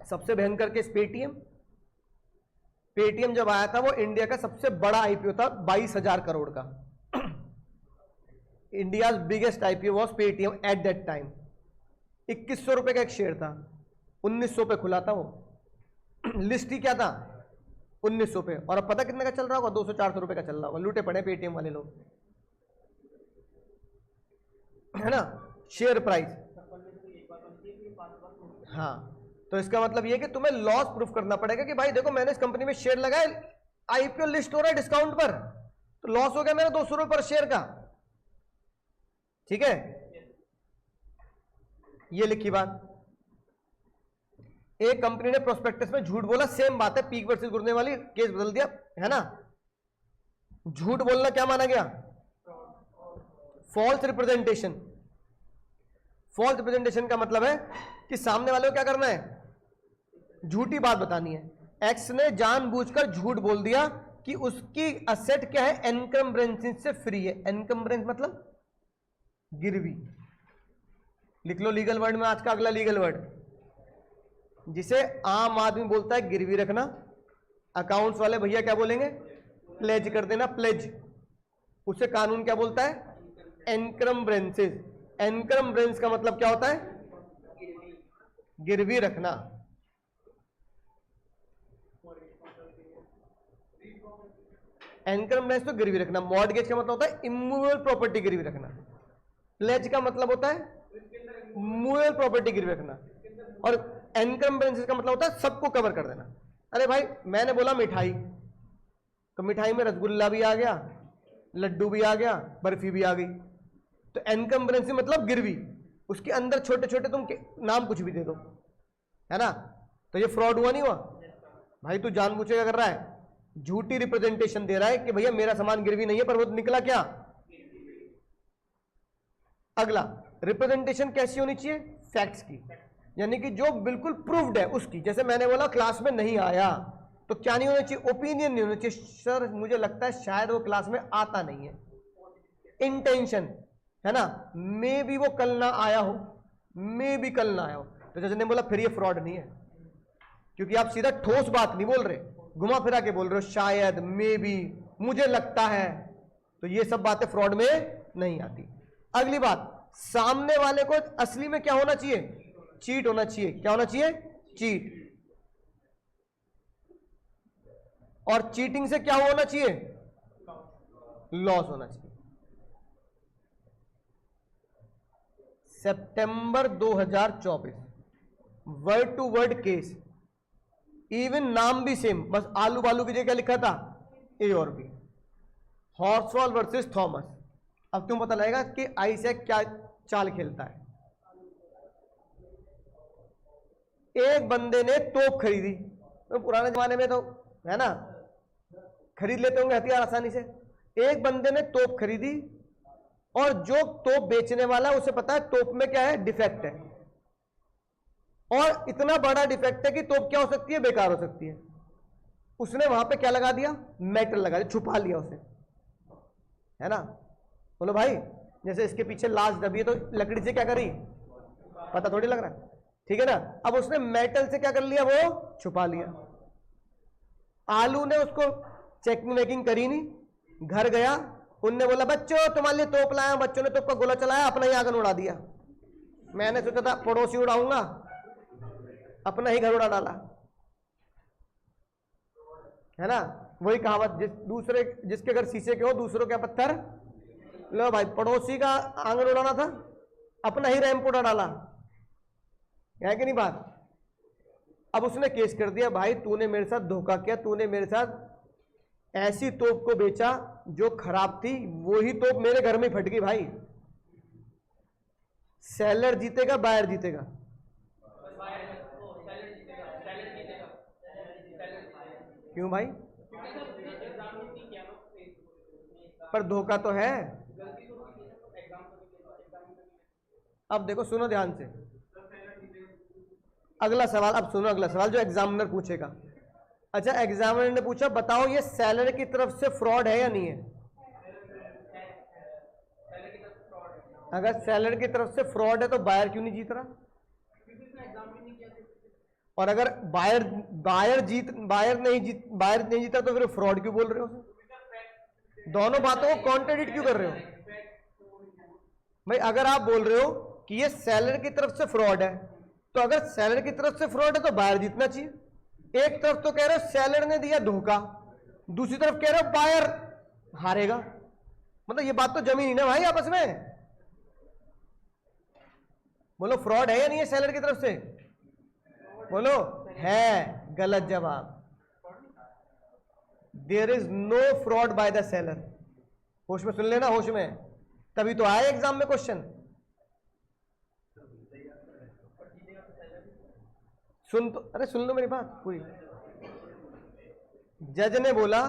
सबसे भयंकर केस पेटीएम। पेटीएम जब आया था वो इंडिया का सबसे बड़ा आईपीओ था, 22,000 करोड़ का। India biggest IPO was Paytm at that time. 2100 रुपए का एक शेयर था, 1900 पे खुला था वो। लिस्ट ही क्या था? 1900 पे। और अब पता कितने का चल रहा होगा? 200-400 रुपए का चल रहा होगा। लूटे पड़े पेटीएम वाले लोग, है ना। शेयर प्राइस, हाँ। तो इसका मतलब ये कि तुम्हें लॉस प्रूफ करना पड़ेगा कि भाई देखो मैंने इस कंपनी में शेयर लगाए, आईपीओ लिस्ट हो रहा है डिस्काउंट पर, तो लॉस हो गया मेरा 200 रुपए पर शेयर का। ठीक है, ये लिखी बात। एक कंपनी ने प्रोस्पेक्टस में झूठ बोला, सेम बात है, पीक वर्सेस गुर्ने वाली, केस बदल दिया, है ना। झूठ बोलना क्या माना गया? False representation. फॉल्स रिप्रेजेंटेशन का मतलब है कि सामने वाले को क्या करना है? झूठी बात बतानी है। एक्स ने जानबूझकर झूठ बोल दिया कि उसकी असेट क्या है, एनकम्ब्रेंस से फ्री है। एनकम्ब्रेंस मतलब गिरवी। लिख लो लीगल वर्ड में आज का अगला लीगल वर्ड, जिसे आम आदमी बोलता है गिरवी रखना, अकाउंट्स वाले भैया क्या बोलेंगे? प्लेज कर देना, प्लेज। उसे कानून क्या बोलता है? एनकम्ब्रेंसेस। एनकम्ब्रेंस का मतलब क्या होता है? गिरवी रखना। एनकम्ब्रेंस तो गिरवी रखना। मॉर्टगेज का मतलब होता है इमूवेबल प्रॉपर्टी गिरवी रखना। प्लेज का मतलब होता है मूवेबल प्रॉपर्टी गिरवी रखना। और एनकम्ब्रेंसेस का मतलब होता है सबको कवर कर देना। अरे भाई मैंने बोला मिठाई, तो मिठाई में रसगुल्ला भी आ गया, लड्डू भी आ गया, बर्फी भी आ गई, तो एनकम्ब्रेंस मतलब गिरवी, उसके अंदर छोटे छोटे तुम नाम कुछ भी दे दो, है ना। तो ये फ्रॉड हुआ नहीं हुआ? भाई तू जानबूझ के कर रहा है, झूठी रिप्रेजेंटेशन दे रहा है कि भैया मेरा सामान गिरवी नहीं है, पर वो निकला क्या? अगला, रिप्रेजेंटेशन कैसी होनी चाहिए? फैक्ट्स की, यानी कि जो बिल्कुल प्रूव्ड है उसकी। जैसे मैंने बोला क्लास में नहीं आया, तो क्या नहीं होना चाहिए? ओपिनियन नहीं होना चाहिए, सर मुझे लगता है शायद वो क्लास में आता नहीं है। इंटेंशन, है ना, मे भी वो कल ना आया हो, मे भी कल ना आया हो। तो जैसे ने बोला फिर ये फ्रॉड नहीं है, क्योंकि आप सीधा ठोस बात नहीं बोल रहे, घुमा फिरा के बोल रहे हो, शायद, मे भी, मुझे लगता है। तो ये सब बातें फ्रॉड में नहीं आती। अगली बात, सामने वाले को असली में क्या होना चाहिए? चीट होना चाहिए। क्या होना चाहिए? चीट। और चीटिंग से क्या होना चाहिए? लॉस होना चाहिए। सितंबर 2024, word to word case, even नाम भी सेम, बस आलू बालू की जगह क्या लिखा था? ए और बी। हॉर्सवॉल versus Thomas. अब तुम पता लगेगा कि आईसैक क्या चाल खेलता है। एक बंदे ने तोप खरीदी, तो पुराने जमाने में तो है ना खरीद लेते होंगे हथियार आसानी से। एक बंदे ने तोप खरीदी, और जो तोप बेचने वाला है उसे पता है तोप में क्या है? डिफेक्ट है। और इतना बड़ा डिफेक्ट है कि तोप क्या हो सकती है, बेकार हो सकती है। उसने वहां पे क्या लगा दिया, मेटल लगा दिया, छुपा लिया उसे, है ना। बोलो भाई, जैसे इसके पीछे लाश दबी है तो लकड़ी से क्या करी, पता थोड़ी लग रहा है, ठीक है ना। अब उसने मेटल से क्या कर लिया, वो छुपा लिया। आलू ने उसको चेकिंग वेकिंग करी नहीं, घर गया, उनने बोला बच्चों तुम्हारे लिए तोप लाया, बच्चों ने तोप का गोला चलाया, अपना ही आंगन उड़ा दिया। मैंने सोचा था पड़ोसी उड़ाऊंगा, अपना ही घर उड़ा डाला, है ना। वही कहावत, जिसके घर शीशे के हो दूसरों के पत्थर। लो भाई, पड़ोसी का आंगन उड़ाना था, अपना ही रैंप उड़ा डाला, है कि नहीं बात। अब उसने केस कर दिया, भाई तूने मेरे साथ धोखा किया, तूने मेरे साथ ऐसी तोप को बेचा जो खराब थी, वही तोप मेरे घर में फट गई। भाई सेलर जीतेगा बायर जीतेगा, क्यों भाई, पर धोखा तो है। अब देखो, सुनो ध्यान से, अगला सवाल, अब सुनो अगला सवाल जो एग्जामिनर पूछेगा। अच्छा, एग्जामिनर ने पूछा बताओ ये सेलर की तरफ से फ्रॉड है या नहीं है। अगर सेलर की तरफ से फ्रॉड है तो बायर क्यों नहीं जीत रहा, और अगर बायर नहीं जीता तो फिर फ्रॉड क्यों बोल रहे हो। दोनों बातों को कॉन्ट्रडिक्ट क्यों कर रहे हो भाई। अगर आप बोल रहे हो कि ये सेलर की तरफ से फ्रॉड है, तो अगर सेलर की तरफ से फ्रॉड है तो बायर जीतना चाहिए। एक तरफ तो कह रहे हो सेलर ने दिया धोखा, दूसरी तरफ कह रहे हो बायर हारेगा, मतलब ये बात तो जमी नहीं ना भाई आपस में। बोलो फ्रॉड है या नहीं है सेलर की तरफ से, बोलो है। गलत जवाब, there is no fraud by the seller. होश में सुन लेना, होश में, तभी तो आए एग्जाम में क्वेश्चन। सुन तो, अरे सुन लो मेरी बात पूरी। जज ने बोला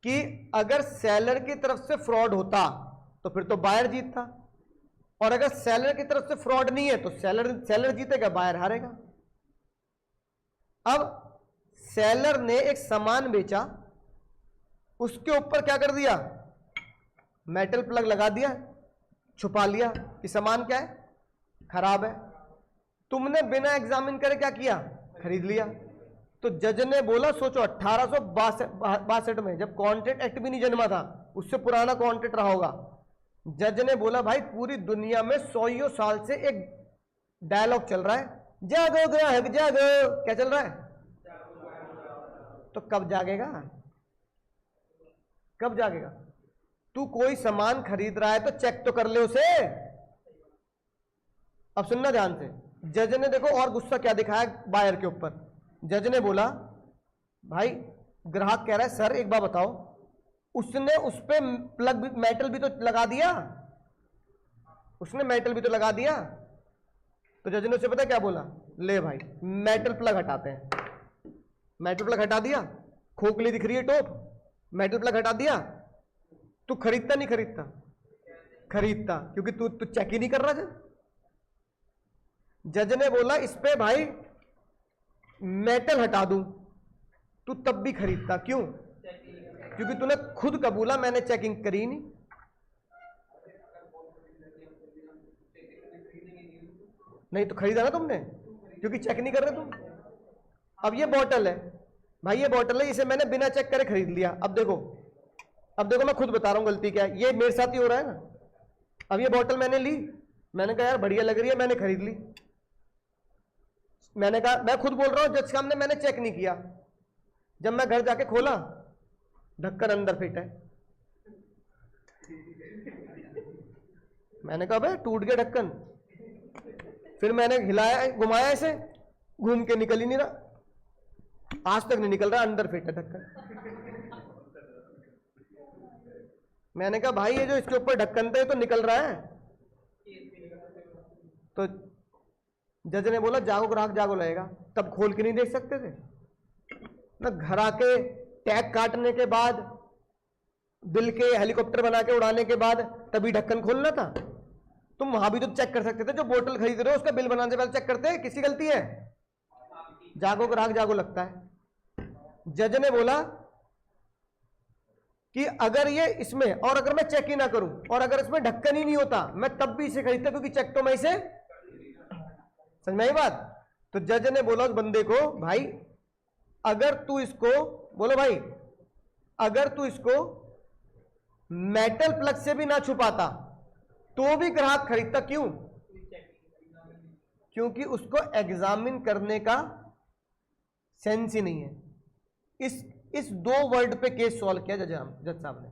कि अगर सेलर की तरफ से फ्रॉड होता तो फिर तो बायर जीतता, और अगर सेलर की तरफ से फ्रॉड नहीं है तो सेलर जीतेगा, बायर हारेगा। अब सेलर ने एक सामान बेचा, उसके ऊपर क्या कर दिया, मेटल प्लग लगा दिया, छुपा लिया कि सामान क्या है, खराब है। तुमने बिना एग्जामिन करे क्या किया, खरीद लिया। तो जज ने बोला सोचो 1862 में, जब कॉन्ट्रैक्ट एक्ट भी नहीं जन्मा था, उससे पुराना कॉन्ट्रैक्ट रहा होगा। जज ने बोला भाई पूरी दुनिया में 100 साल से एक डायलॉग चल रहा है, जागो ग्राहक जागो। क्या चल रहा है, तो कब जागेगा, कब जागेगा। तू कोई सामान खरीद रहा है तो चेक तो कर ले उसे। अब सुनना ध्यान से, जज ने देखो और गुस्सा क्या दिखाया बायर के ऊपर। जज ने बोला भाई ग्राहक कह रहा है सर एक बार बताओ, उसने उस पे प्लग मेटल भी तो लगा दिया, उसने मेटल भी तो लगा दिया। तो जज ने उसे पता क्या बोला, ले भाई मेटल प्लग हटाते हैं। मेटल प्लग हटा दिया, खोखली दिख रही है टोप, मेटल प्लग हटा दिया। तू खरीदता नहीं खरीदता, खरीदता, क्योंकि तू चेक ही नहीं कर रहा। जज ने बोला इस पे भाई मेटल हटा दूं, तू तब भी खरीदता, क्यों, क्योंकि तूने खुद कबूला मैंने चेकिंग करी नहीं। नहीं तो खरीदा ना तुमने, क्योंकि चेक नहीं कर रहे तुम। अब ये बॉटल है भाई, ये बॉटल है, इसे मैंने बिना चेक करे खरीद लिया। अब देखो मैं खुद बता रहा हूं गलती क्या है, ये मेरे साथ ही हो रहा है ना। अब ये बॉटल मैंने ली, मैंने कहा यार बढ़िया लग रही है, मैंने खरीद ली। मैंने कहा, मैं खुद बोल रहा हूं जज सामने, मैंने चेक नहीं किया। जब मैं घर जाके खोला, ढक्कन अंदर फिट है। मैंने कहा भाई टूट गया ढक्कन। फिर मैंने हिलाया घुमाया, इसे घूम के निकल ही नहीं रहा, आज तक नहीं निकल रहा, अंदर फिट है ढक्कन। मैंने कहा भाई ये जो इसके ऊपर ढक्कन था ये तो निकल रहा है। तो जज ने बोला जागो ग्राहक जागो लगेगा, तब खोल के नहीं देख सकते थे ना। घर आके टैग काटने के बाद, बिल के हेलीकॉप्टर बना के उड़ाने के बाद तभी ढक्कन खोलना था। तुम वहां भी तो चेक कर सकते थे, जो बोतल खरीद रहे हो उसका बिल बनाने से पहले चेक करते हैं, किसकी गलती है? जागो ग्राहक जागो लगता है। जज ने बोला कि अगर ये इसमें, और अगर मैं चेक ही ना करूं, और अगर इसमें ढक्कन ही नहीं होता, मैं तब भी इसे खरीदता, क्योंकि चेक तो मैं इसे, समझ में आई बात? तो जज ने बोला उस बंदे को, भाई अगर तू इसको, बोलो भाई, अगर तू इसको मेटल प्लग से भी ना छुपाता तो भी ग्राहक खरीदता। क्यों? क्योंकि उसको एग्जामिन करने का सेंस ही नहीं है। इस 2 वर्ड पे केस सॉल्व किया जज साहब ने।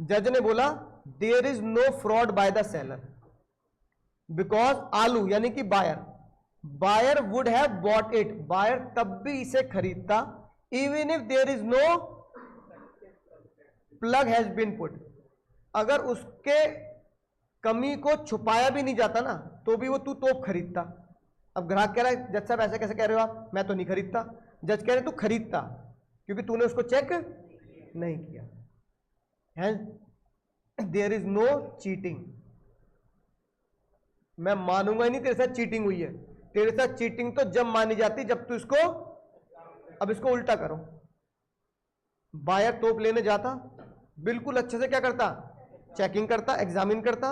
जज ने बोला there is no fraud by the seller because आलू यानी कि buyer would have bought it, buyer तब भी इसे खरीदता even if there is no plug has been put, अगर उसके कमी को छुपाया भी नहीं जाता ना तो भी वो तू तोप खरीदता। अब ग्राहक कह रहा है जज साहब ऐसे कैसे कह रहे हो आप, मैं तो नहीं खरीदता। जज कह रहे तू खरीदता क्योंकि तूने उसको चेक नहीं किया। देयर इज नो चीटिंग, मैं मानूंगा ही नहीं तेरे साथ चीटिंग हुई है। तेरे साथ चीटिंग तो जब मानी जाती जब तू इसको, अब इसको उल्टा करो, बायर तोप लेने जाता, बिल्कुल अच्छे से क्या करता, चेकिंग करता, एग्जामिन करता,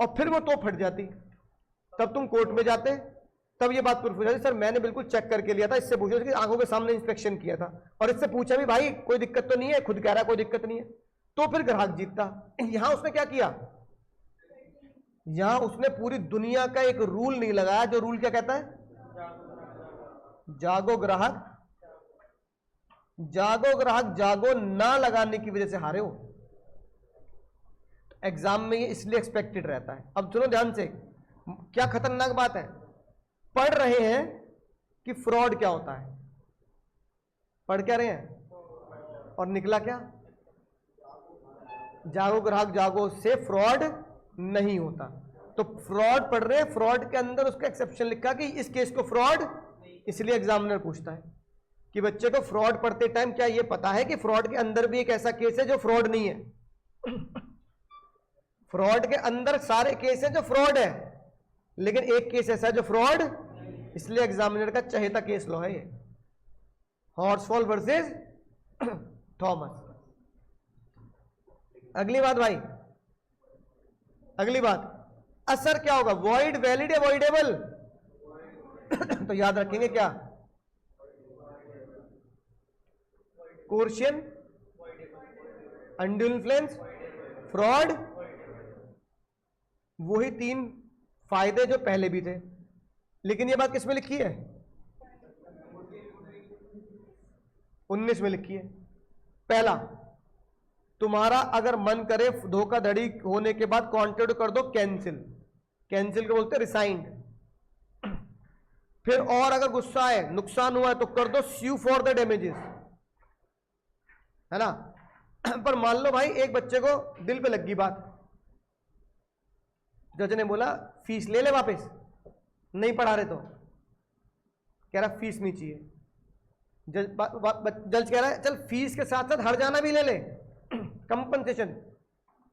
और फिर वो तोप फट जाती, तब तुम कोर्ट में जाते, तब ये बात प्रूफ हो जाती सर मैंने बिल्कुल चेक करके लिया था, इससे पूछो, इसकी आंखों के सामने इंस्पेक्शन किया था, और इससे पूछा भी भाई कोई दिक्कत तो नहीं है, खुद कह रहा है कोई दिक्कत नहीं है, तो फिर ग्राहक जीतता। यहां उसने क्या किया, यहां उसने पूरी दुनिया का एक रूल नहीं लगाया, जो रूल क्या कहता है, जागो ग्राहक जागो ना लगाने की वजह से हारे हो। एग्जाम में ये इसलिए एक्सपेक्टेड रहता है। अब सुनो ध्यान से, क्या खतरनाक बात है, पढ़ रहे हैं कि फ्रॉड क्या होता है, पढ़ क्या रहे हैं, और निकला क्या, जागो ग्राहक जागो से फ्रॉड नहीं होता। तो फ्रॉड पढ़ रहे हैं, फ्रॉड के अंदर उसका एक्सेप्शन लिखा कि इस केस को फ्रॉड, इसलिए एग्जामिनर पूछता है कि बच्चे को फ्रॉड पढ़ते टाइम क्या ये पता है कि फ्रॉड के अंदर भी एक ऐसा केस है जो फ्रॉड नहीं है। फ्रॉड के अंदर सारे केस हैं जो फ्रॉड है, लेकिन एक केस ऐसा है जो फ्रॉड, इसलिए एग्जामिनर का चहेता केस लॉ है ये, हॉर्सफॉल वर्सेस थॉमस। अगली बात भाई, अगली बात, असर क्या होगा, वॉइड, वैलिड या वॉइडेबल? तो याद रखेंगे क्या, कोर्शन, अनड्यू इन्फ्लुएंस, फ्रॉड, वही 3 फायदे जो पहले भी थे। लेकिन ये बात किस में लिखी है, 19 में लिखी है। पहला, तुम्हारा अगर मन करे धोखाधड़ी होने के बाद कॉन्टेक्ट कर दो कैंसिल, कैंसिल को बोलते हैं रिसाइंड। फिर और अगर गुस्सा है, नुकसान हुआ है तो कर दो स्यू फॉर द डैमेजेस, है ना। पर मान लो भाई एक बच्चे को दिल पे लग गई बात, जज ने बोला फीस ले ले वापस, नहीं पढ़ा रहे तो, कह रहा फीस नहीं चाहिए। जज कह रहा है चल फीस के साथ साथ हर जाना भी ले ले, कंपनसेशन,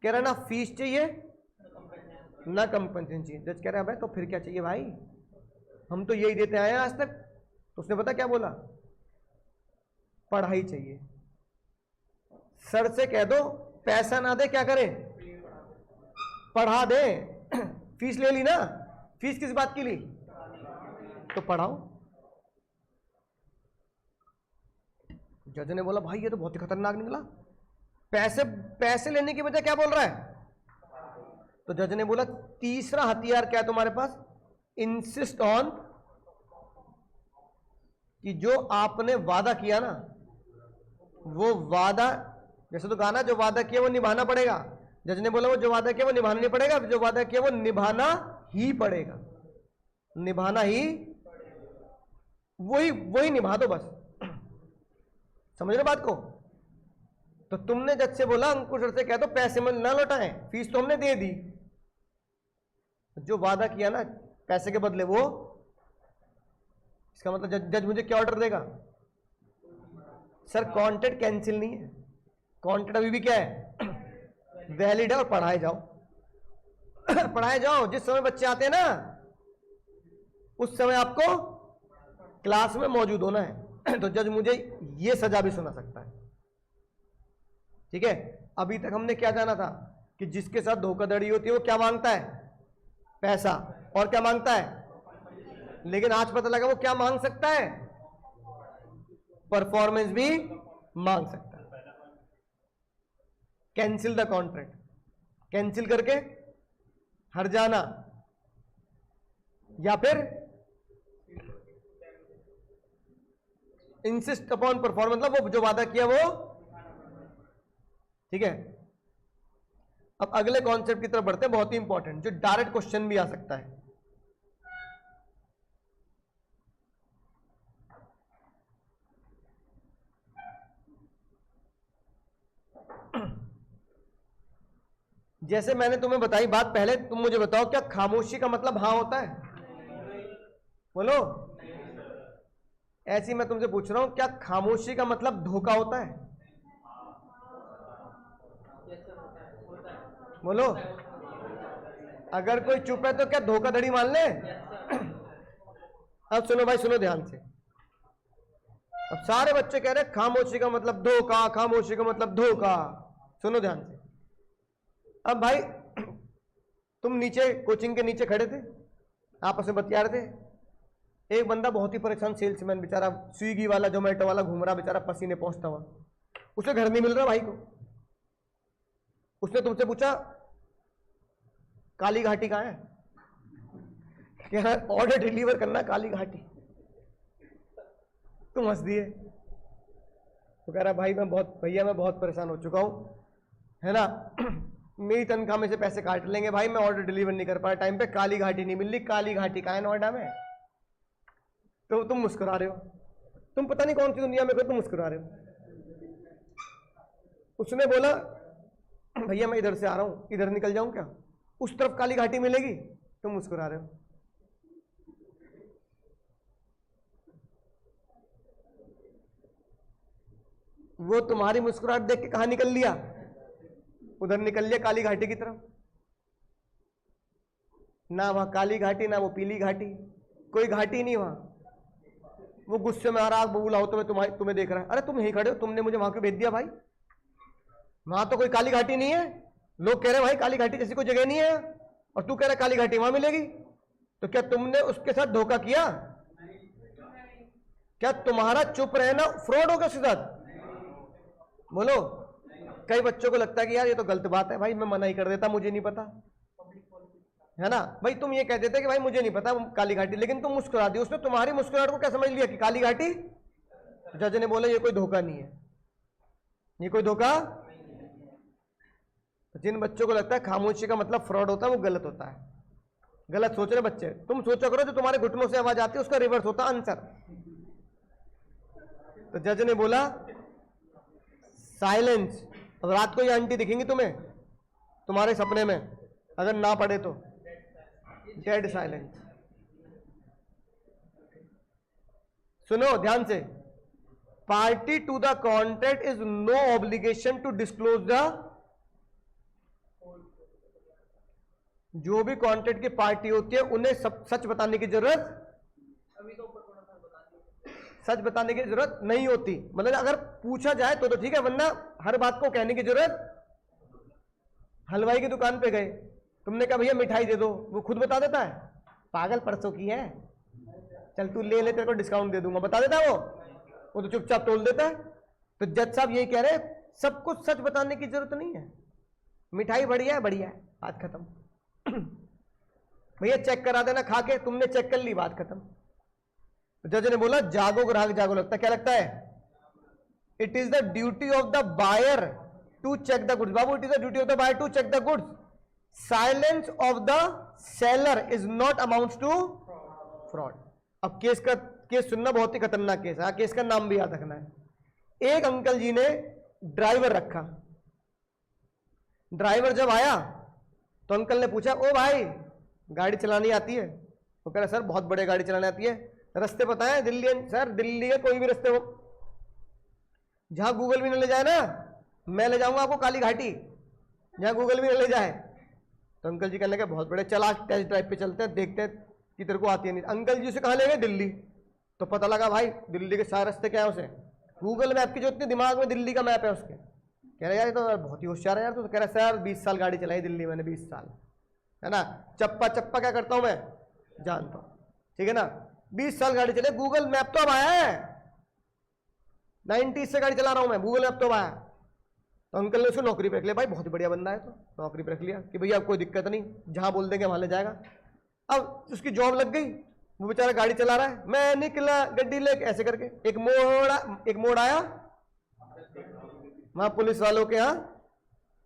कह रहा ना फीस चाहिए ना कंपनसेशन चाहिए। जज कह रहा है भाई तो फिर क्या चाहिए भाई, हम तो यही देते आए हैं आज तक। तो उसने पता क्या बोला, पढ़ाई चाहिए। सर से कह दो पैसा ना दे क्या करे, पढ़ा दे। फीस ले ली ना, फीस किस बात की ली, तो पढ़ाओ। जज ने बोला भाई ये तो बहुत ही खतरनाक निकला, पैसे लेने की वजह क्या बोल रहा है। तो जज ने बोला तीसरा हथियार क्या है तुम्हारे पास, इंसिस्ट ऑन, कि जो आपने वादा किया ना वो वादा, जैसे तो गाना जो वादा किया वो निभाना पड़ेगा। जज ने बोला वो जो वादा किया वो निभाना नहीं पड़ेगा, जो वादा किया वो निभाना ही पड़ेगा, निभाना ही, वही निभा दो बस। समझ रहे बात को। तो तुमने जज से बोला अंकुश सर से कह दो पैसे में ना लौटाएं, फीस तो हमने दे दी, जो वादा किया ना पैसे के बदले वो, इसका मतलब जज मुझे क्या ऑर्डर देगा, सर कॉन्ट्रैक्ट कैंसिल नहीं है, कॉन्ट्रैक्ट अभी भी क्या है, वैलिड है और पढ़ाए जाओ। पढ़ाए जाओ, जिस समय बच्चे आते हैं ना उस समय आपको क्लास में मौजूद होना है। तो जज मुझे ये सजा भी सुना सकता है, ठीक है। अभी तक हमने क्या जाना था कि जिसके साथ धोखाधड़ी होती है वो क्या मांगता है, पैसा, और क्या मांगता है, लेकिन आज पता लगा वो क्या मांग सकता है, परफॉर्मेंस भी मांग सकता है। कैंसिल द कॉन्ट्रैक्ट, कैंसिल करके हट जाना, या फिर इंसिस्ट अपॉन परफॉर्मेंस, मतलब वो जो वादा किया वो, ठीक है। अब अगले कॉन्सेप्ट की तरफ बढ़ते हैं, बहुत ही इंपॉर्टेंट, जो डायरेक्ट क्वेश्चन भी आ सकता है। जैसे मैंने तुम्हें बताई बात, पहले तुम मुझे बताओ क्या खामोशी का मतलब हाँ होता है, बोलो। ऐसी मैं तुमसे पूछ रहा हूं, क्या खामोशी का मतलब धोखा होता है, बोलो। अगर कोई चुप है तो क्या धोखाधड़ी मान ले? अब सुनो भाई, सुनो ध्यान से। अब सारे बच्चे कह रहे खामोशी का मतलब धोखा, खामोशी का मतलब धोखा। सुनो ध्यान से। अब भाई तुम नीचे कोचिंग के नीचे खड़े थे, आपस में बतिया रहे थे। एक बंदा बहुत ही परेशान, सेल्समैन बेचारा, स्विगी वाला, जोमेटो वाला घूम रहा बेचारा, पसीने पहुंचता हुआ, उसे घर नहीं मिल रहा भाई को। उसने तुमसे पूछा काली घाटी कहाँ है, क्या ऑर्डर डिलीवर करना काली घाटी। तुम हंस दिए। तो कह रहा भाई भैया मैं बहुत परेशान हो चुका हूं, है ना, मेरी तनख्वाह में से पैसे काट लेंगे भाई, मैं ऑर्डर डिलीवर नहीं कर पाया टाइम पे, काली घाटी नहीं मिल रही, काली घाटी कहाँ है नोएडा में। तो तुम मुस्कुरा रहे हो, तुम पता नहीं कौन सी दुनिया में, तुम मुस्कुरा रहे हो। उसने बोला भैया मैं इधर से आ रहा हूं, इधर निकल जाऊं क्या, उस तरफ काली घाटी मिलेगी, तुम मुस्कुरा रहे हो। वो तुम्हारी मुस्कुराहट देख के कहां निकल लिया, उधर निकल लिया काली घाटी की तरफ। ना वहां काली घाटी, ना वो पीली घाटी, कोई घाटी नहीं वहां। वो गुस्से में आ रहा, बुलाओ तो मैं तुम्हें देख रहा है, अरे तुम यहीं खड़े हो, तुमने मुझे वहां क्यों भेज दिया भाई, वहां तो कोई काली घाटी नहीं है। लोग कह रहे भाई काली घाटी जैसी कोई जगह नहीं है, और तू कह रहा काली घाटी वहां मिलेगी। तो क्या तुमने उसके साथ धोखा किया? क्या तुम्हारा चुप रहना फ्रॉड होगा उसके साथ? बोलो। कई बच्चों को लगता है कि यार ये तो गलत बात है भाई, मैं मना ही कर देता, मुझे नहीं पता, है ना भाई। तुम ये कह देते कि भाई मुझे नहीं पता काली घाटी, लेकिन तुम मुस्कुरा दी। उसने तुम्हारी मुस्कुराहट को क्या समझ लिया कि काली घाटी। जज ने बोला ये कोई धोखा नहीं है, ये कोई धोखा। जिन बच्चों को लगता है खामोशी का मतलब फ्रॉड होता है, वो गलत होता है, गलत सोच रहे बच्चे। तुम सोचा करो जो तुम्हारे घुटनों से आवाज आती है उसका रिवर्स होता आंसर। तो जज ने बोला साइलेंस। अब रात को ये आंटी दिखेंगी तुम्हें तुम्हारे सपने में, अगर ना पढ़े तो डेड साइलेंस। सुनो ध्यान से, party to the contract is no obligation to disclose the, जो भी कॉन्ट्रैक्ट की पार्टी होती है उन्हें सच बताने की जरूरत, सच बताने की जरूरत नहीं होती। मतलब अगर पूछा जाए तो ठीक है, वरना हर बात को कहने की जरूरत। हलवाई की दुकान पे गए, तुमने कहा भैया मिठाई दे दो, वो खुद बता देता है, पागल परसों की है, चल तू ले ले तेरे को डिस्काउंट दे दूंगा, बता देता है वो तो चुपचाप तोल देता है। तो जज साहब यही कह रहे हैं सब कुछ सच बताने की जरूरत नहीं है, मिठाई बढ़िया है, बढ़िया है, बात खत्म। भैया चेक करा देना खा के, तुमने चेक कर ली, बात खत्म। जज ने बोला जागो ग्राहक जागो। लगता क्या लगता है? It is the duty of the buyer to check the goods. बाबू, it is the duty of the buyer to check the goods. Silence of the seller is not amounts to fraud. अब case सुनना, बहुत ही खतरनाक case है, case का नाम भी याद रखना है। एक अंकल जी ने ड्राइवर रखा, ड्राइवर जब आया तो अंकल ने पूछा ओ भाई गाड़ी चलानी आती है? वो कह रहा सर बहुत बड़े गाड़ी चलानी आती है। रास्ते पता है? दिल्ली सर, दिल्ली के कोई भी रास्ते हो, जहां गूगल भी न ले जाए ना, मैं ले जाऊंगा आपको काली घाटी, जहां गूगल भी न ले जाए। तो अंकल जी कहने लगे बहुत बड़े, चला टेस्ट ड्राइव पे चलते हैं, देखते हैं कि तेरे को आती है नहीं। अंकल जी उसे कहाँ ले गए? दिल्ली। तो पता लगा भाई दिल्ली के सारे रास्ते क्या है उसे, गूगल मैप की जो इतने दिमाग में दिल्ली का मैप है उसके। कह रहे यार ये तो बहुत ही होशियार है यार। तो कह रहा सर 20 साल गाड़ी चलाई दिल्ली मैंने, 20 साल, है ना। चप्पा चप्पा क्या करता हूं मैं, जानता हूं, ठीक है ना। 20 साल गाड़ी चले, गूगल मैप तो अब आया है, 90 से गाड़ी चला रहा हूं मैं, गूगल मैप तो अब आया। तो अंकल ने उसको नौकरी पे रख लिया। भाई बहुत ही बढ़िया बंदा है, तो नौकरी पे रख लिया कि भैया अब कोई दिक्कत नहीं, जहां बोल देंगे वहां ले जाएगा। अब उसकी जॉब लग गई, वो बेचारा गाड़ी चला रहा है। मैं निकला गड्डी लेके, ऐसे करके एक मोड़ आया, वहां पुलिस वालों के यहाँ,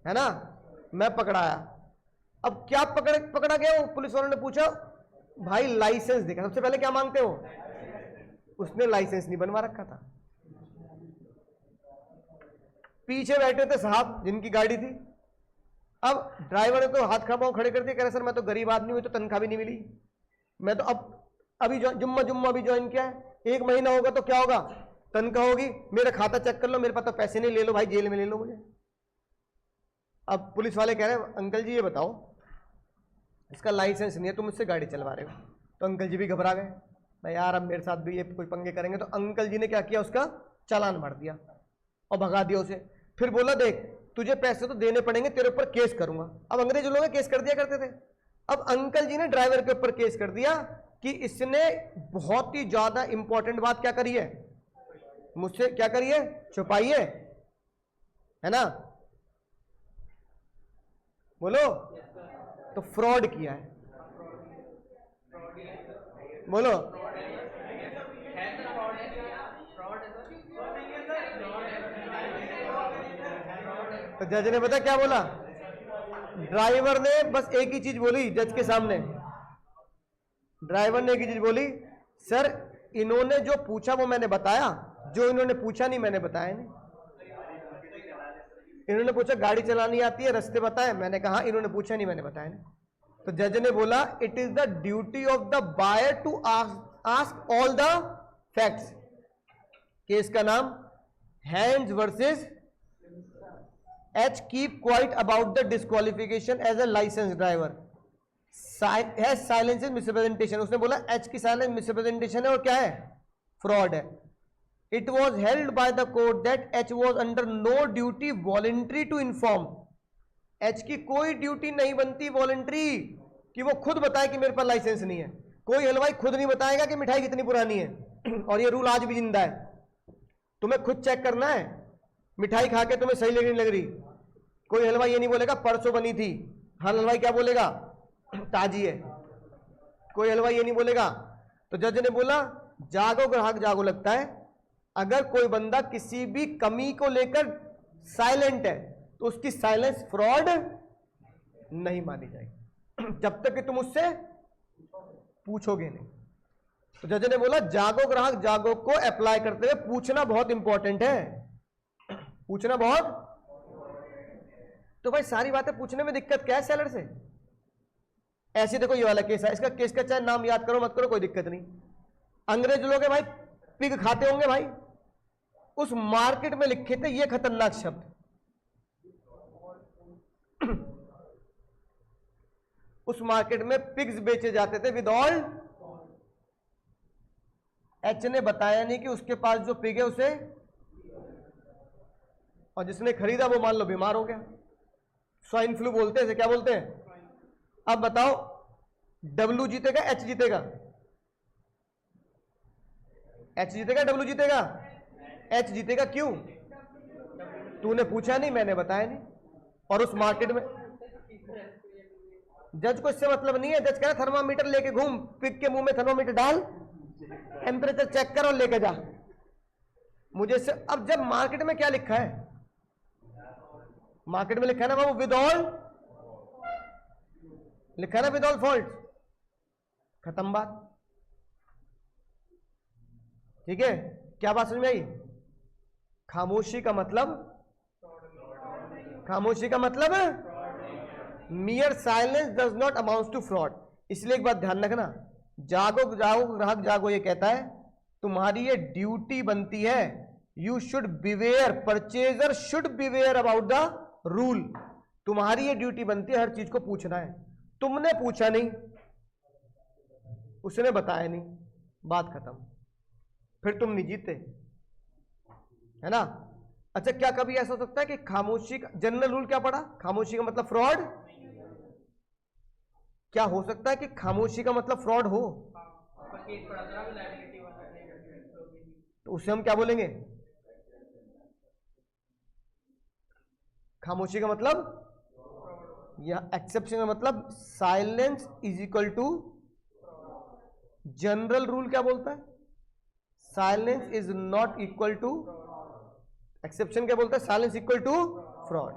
है ना, मैं पकड़ाया। अब क्या पकड़ा गया? वो पुलिस वालों ने पूछा भाई लाइसेंस देखा। सबसे पहले क्या मांगते हो? उसने लाइसेंस नहीं बनवा रखा था। पीछे बैठे थे साहब जिनकी गाड़ी थी। अब ड्राइवर ने तो हाथ खा पांव खड़े कर दिए, कह रहे सर मैं तो गरीब आदमी हूं, तो तनख्वाह भी नहीं मिली, मैं तो अभी जुम्मा अभी ज्वाइन किया है, 1 महीना होगा तो क्या होगा, तनख्वाह होगी, मेरा खाता चेक कर लो, मेरे पास तो पैसे नहीं, ले लो भाई जेल में ले लो मुझे। अब पुलिस वाले कह रहे हैं अंकल जी ये बताओ इसका लाइसेंस नहीं है, तुम मुझसे गाड़ी चलवा रहे हो। तो अंकल जी भी घबरा गए, भाई यार अब मेरे साथ भी ये कोई पंगे करेंगे। तो अंकल जी ने क्या किया, उसका चालान भर दिया और भगा दिया उसे। फिर बोला देख तुझे पैसे तो देने पड़ेंगे, तेरे ऊपर केस करूंगा। अब अंग्रेज लोग केस कर दिया करते थे। अब अंकल जी ने ड्राइवर के ऊपर केस कर दिया कि इसने बहुत ही ज्यादा इंपॉर्टेंट बात क्या करी है, मुझसे क्या करी है, छुपाई है ना, बोलो, तो फ्रॉड किया है, बोलो। तो जज ने पता क्या बोला, ड्राइवर ने बस एक ही चीज बोली जज के सामने। ड्राइवर ने एक ही चीज बोली, सर इन्होंने जो पूछा वो मैंने बताया, जो इन्होंने पूछा नहीं मैंने बताया नहीं। इन्होंने पूछा गाड़ी चलानी आती है, रास्ते बताए, मैंने कहा इन्होंने पूछा नहीं मैंने बताया नहीं। तो जज ने बोला it is the duty of the buyer to ask all the facts. Case का नाम hands versus H, keep quiet about the disqualification as a licence driver, silence is misrepresentation. उसने बोला एच की साइलेंस मिसरिप्रेजेंटेशन है और क्या है, fraud है। It was held by the court that H was under no duty voluntary to inform. H की कोई ड्यूटी नहीं बनती वॉलंटरी कि वो खुद बताए कि मेरे पास लाइसेंस नहीं है। कोई हलवाई खुद नहीं बताएगा कि मिठाई कितनी पुरानी है और ये रूल आज भी जिंदा है। तुम्हें खुद चेक करना है, मिठाई खा के तुम्हें सही लग नहीं लग रही। कोई हलवाई ये नहीं बोलेगा परसों बनी थी, हर हलवाई क्या बोलेगा, ताजी है। कोई हलवाई ये नहीं बोलेगा। तो जज ने बोला जागो ग्राहक जागो लगता है। अगर कोई बंदा किसी भी कमी को लेकर साइलेंट है तो उसकी साइलेंस फ्रॉड नहीं मानी जाएगी जब तक कि तुम उससे पूछोगे नहीं। तो जज ने बोला जागो ग्राहक जागो को अप्लाई करते हुए पूछना बहुत इंपॉर्टेंट है, पूछना बहुत। तो भाई सारी बातें पूछने में दिक्कत क्या है सेलर से? ऐसे देखो ये वाला केस है, इसका केस का चाहे नाम याद करो मत करो कोई दिक्कत नहीं। अंग्रेज लोग भाई पिग खाते होंगे भाई, उस मार्केट में लिखे थे ये खतरनाक शब्द, उस मार्केट में पिग्स बेचे जाते थे विद ऑल। एच ने बताया नहीं कि उसके पास जो पिग है उसे, और जिसने खरीदा वो मान लो बीमार हो गया, स्वाइन फ्लू बोलते हैं, क्या बोलते हैं। अब बताओ डब्ल्यू जीतेगा एच जीतेगा? एच जीतेगा डब्ल्यू जीतेगा? एच जीतेगा। क्यों? तूने पूछा नहीं मैंने बताया नहीं। और उस मार्केट में जज को इससे मतलब नहीं है। जज कह रहा थर्मामीटर लेके घूम, पिग के मुंह में थर्मामीटर डाल, टेम्परेचर चेक कर और लेके जा मुझे से। अब जब मार्केट में क्या लिखा है, मार्केट में लिखा है ना बाबू विद ऑल, लिखा है ना विद ऑल फॉल्ट, खत्म बात। ठीक है, क्या बात समझ में आई? खामोशी का मतलब, खामोशी का मतलब mere silence does not amount to fraud. इसलिए एक बात ध्यान रखना, जागो जागो ग्राहक जागो ये कहता है तुम्हारी ये ड्यूटी बनती है, you should beware, purchaser should beware about the rule. तुम्हारी ये ड्यूटी बनती है हर चीज को पूछना है। तुमने पूछा नहीं, उसने बताया नहीं, बात खत्म, फिर तुम नहीं जीते, है ना। अच्छा, क्या कभी ऐसा हो सकता है कि खामोशी का जनरल रूल क्या पढ़ा, खामोशी का मतलब फ्रॉड? क्या हो सकता है कि खामोशी का मतलब फ्रॉड हो? तो उसे हम क्या बोलेंगे? खामोशी का मतलब या एक्सेप्शन का मतलब silence is equal to, general rule क्या बोलता है? Silence is not equal to, exception क्या बोलता है? Silence equal to fraud.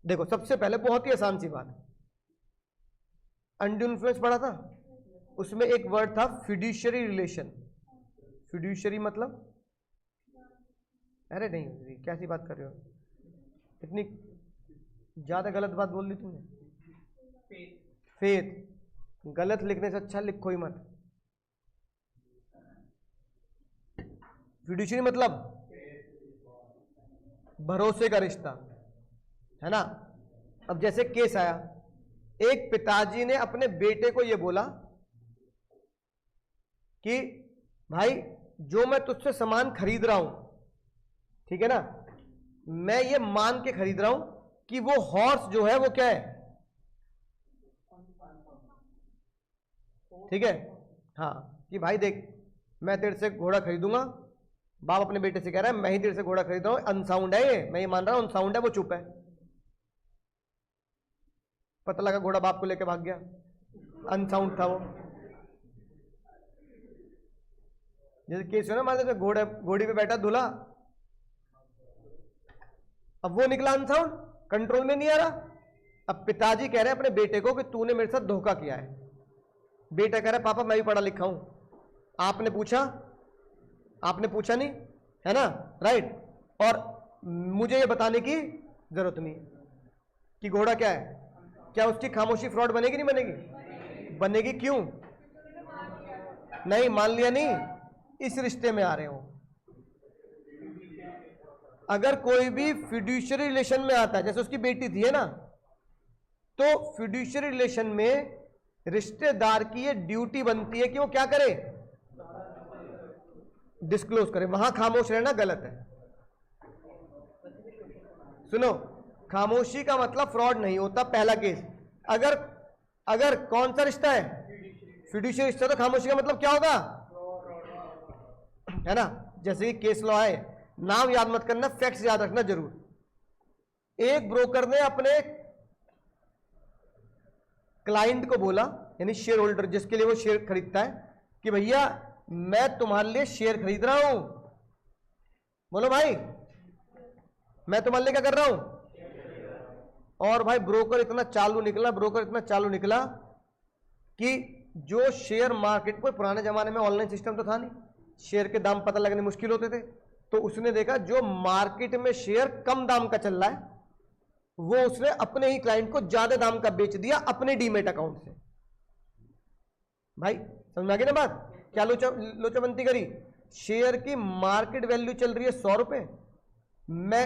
देखो सबसे पहले बहुत ही आसान सी बात, अनड्यू इन्फ्लुएंस पढ़ा था, उसमें एक वर्ड था फिड्यूशियरी रिलेशन। फिड्यूशियरी मतलब, अरे नहीं कैसी बात कर रहे हो, इतनी ज्यादा गलत बात बोल दी तुमने। फेथ, गलत लिखने से अच्छा लिखो ही मत। फिड्यूशियरी मतलब भरोसे का रिश्ता, है ना। अब जैसे केस आया, एक पिताजी ने अपने बेटे को यह बोला कि भाई जो मैं तुझसे सामान खरीद रहा हूं, ठीक है ना, मैं ये मान के खरीद रहा हूं कि वो हॉर्स जो है वो क्या है, ठीक है, हाँ, कि भाई देख मैं तेरे से घोड़ा खरीदूंगा। बाप अपने बेटे से कह रहा है मैं ही तेरे से घोड़ा खरीद रहा हूं, अनसाउंड है ये, मैं ये मान रहा हूं अनसाउंड है, वो चुप है। पता लगा घोड़ा बाप को लेके भाग गया, अनसाउंड था वो। जैसे केस है ना, मान लो घोड़ी पे बैठा दूल्हा, अब वो निकला अनसाउंड, कंट्रोल में नहीं आ रहा। अब पिताजी कह रहे हैं अपने बेटे को कि तूने मेरे साथ धोखा किया है। बेटा कह रहा है पापा मैं भी पढ़ा लिखा हूं, आपने पूछा? आपने पूछा नहीं, है ना, राइट। और मुझे ये बताने की जरूरत नहीं कि घोड़ा क्या है। क्या उसकी खामोशी फ्रॉड बनेगी? नहीं बनेगी? बनेगी। क्यों नहीं? मान लिया नहीं, इस रिश्ते में आ रहे हो। अगर कोई भी फिड्यूशियरी रिलेशन में आता है, जैसे उसकी बेटी थी, है ना, तो फिड्यूशियरी रिलेशन में रिश्तेदार की ये ड्यूटी बनती है कि वो क्या करे, डिस्क्लोज करे। वहां खामोश रहना गलत है। सुनो, खामोशी का मतलब फ्रॉड नहीं होता। पहला केस, अगर कौन सा रिश्ता है, फिड्यूशियरी रिश्ता, तो खामोशी का मतलब क्या होगा, है ना। जैसे कि केस लॉ है, नाम याद मत करना, फैक्ट्स याद रखना जरूर। एक ब्रोकर ने अपने क्लाइंट को बोला, यानी शेयर होल्डर जिसके लिए वो शेयर खरीदता है, कि भैया मैं तुम्हारे लिए शेयर खरीद रहा हूं। बोलो भाई, मैं तुम्हारे लिए क्या कर रहा हूं। और भाई ब्रोकर इतना चालू निकला कि जो शेयर मार्केट पर, पुराने जमाने में ऑनलाइन सिस्टम तो था नहीं, शेयर के दाम पता लगने मुश्किल होते थे, तो उसने देखा जो मार्केट में शेयर कम दाम का चल रहा है, वो उसने अपने ही क्लाइंट को ज्यादा दाम का बेच दिया अपने डीमेट अकाउंट से। भाई समझ में आ गई ना बात? क्या लोचाबंती करी? शेयर की मार्केट वैल्यू चल रही है 100 रुपए, मैं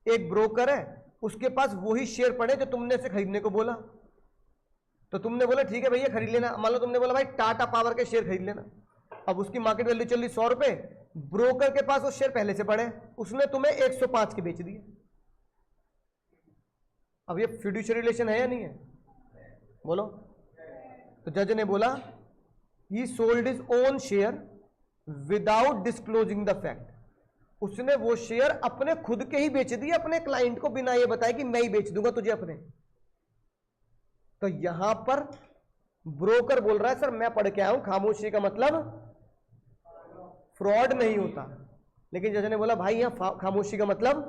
एक ब्रोकर है, उसके पास वही शेयर पड़े जो तुमने से खरीदने को बोला, तो तुमने बोला ठीक है भैया खरीद लेना। मान लो तुमने बोला भाई टाटा पावर के शेयर खरीद लेना, अब उसकी मार्केट वैल्यू चल रही 100 रुपए, ब्रोकर के पास वो शेयर पहले से पड़े, उसने तुम्हें 105 के बेच दिए। अब ये फिड्यूशियरी रिलेशन है या नहीं है? बोलो। तो जज ने बोला ही sold his own share without disclosing the fact, उसने वो शेयर अपने खुद के ही बेच दिए अपने क्लाइंट को, बिना ये बताए कि मैं ही बेच दूंगा तुझे अपने। तो यहां पर ब्रोकर बोल रहा है सर मैं पढ़ के आया हूं, खामोशी का मतलब फ्रॉड नहीं होता। लेकिन जज ने बोला भाई यहां खामोशी का मतलब,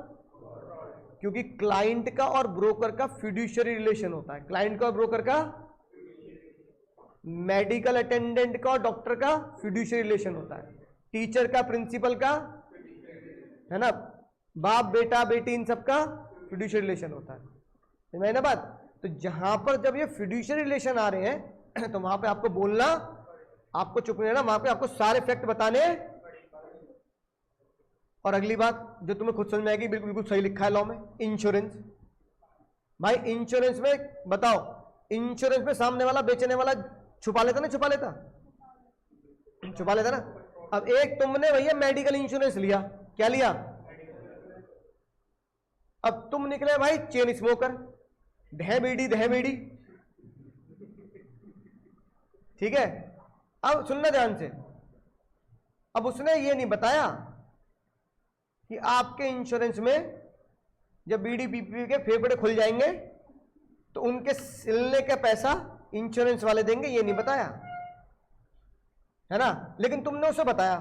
क्योंकि क्लाइंट का और ब्रोकर का फिड्यूशियरी रिलेशन होता है। क्लाइंट का और ब्रोकर का, मेडिकल अटेंडेंट का और डॉक्टर का फिड्यूशियरी रिलेशन होता है, टीचर का प्रिंसिपल का, है ना, बाप बेटा बेटी इन सब का फिड्यूशियरी रिलेशन होता है। समझ में आई ना बात? तो जहां पर जब ये फिड्यूशियरी रिलेशन आ रहे हैं तो वहां पे आपको बोलना, आपको चुप नहीं रहना, वहां पे आपको सारे फैक्ट बताने। और अगली बात जो तुम्हें खुद समझ में आएगी, बिल्कुल सही लिखा है लॉ में, इंश्योरेंस। भाई इंश्योरेंस में बताओ, इंश्योरेंस में सामने वाला बेचने वाला छुपा लेता ना, छुपा लेता, छुपा लेता ना। अब एक तुमने भैया मेडिकल इंश्योरेंस लिया, क्या लिया, अब तुम निकले भाई चेन स्मोकर, दह बीड़ी, ठीक है। अब सुनना ध्यान से, अब उसने ये नहीं बताया कि आपके इंश्योरेंस में जब बीड़ी पी के फेफड़े खुल जाएंगे तो उनके सिलने का पैसा इंश्योरेंस वाले देंगे, ये नहीं बताया है ना। लेकिन तुमने उसे बताया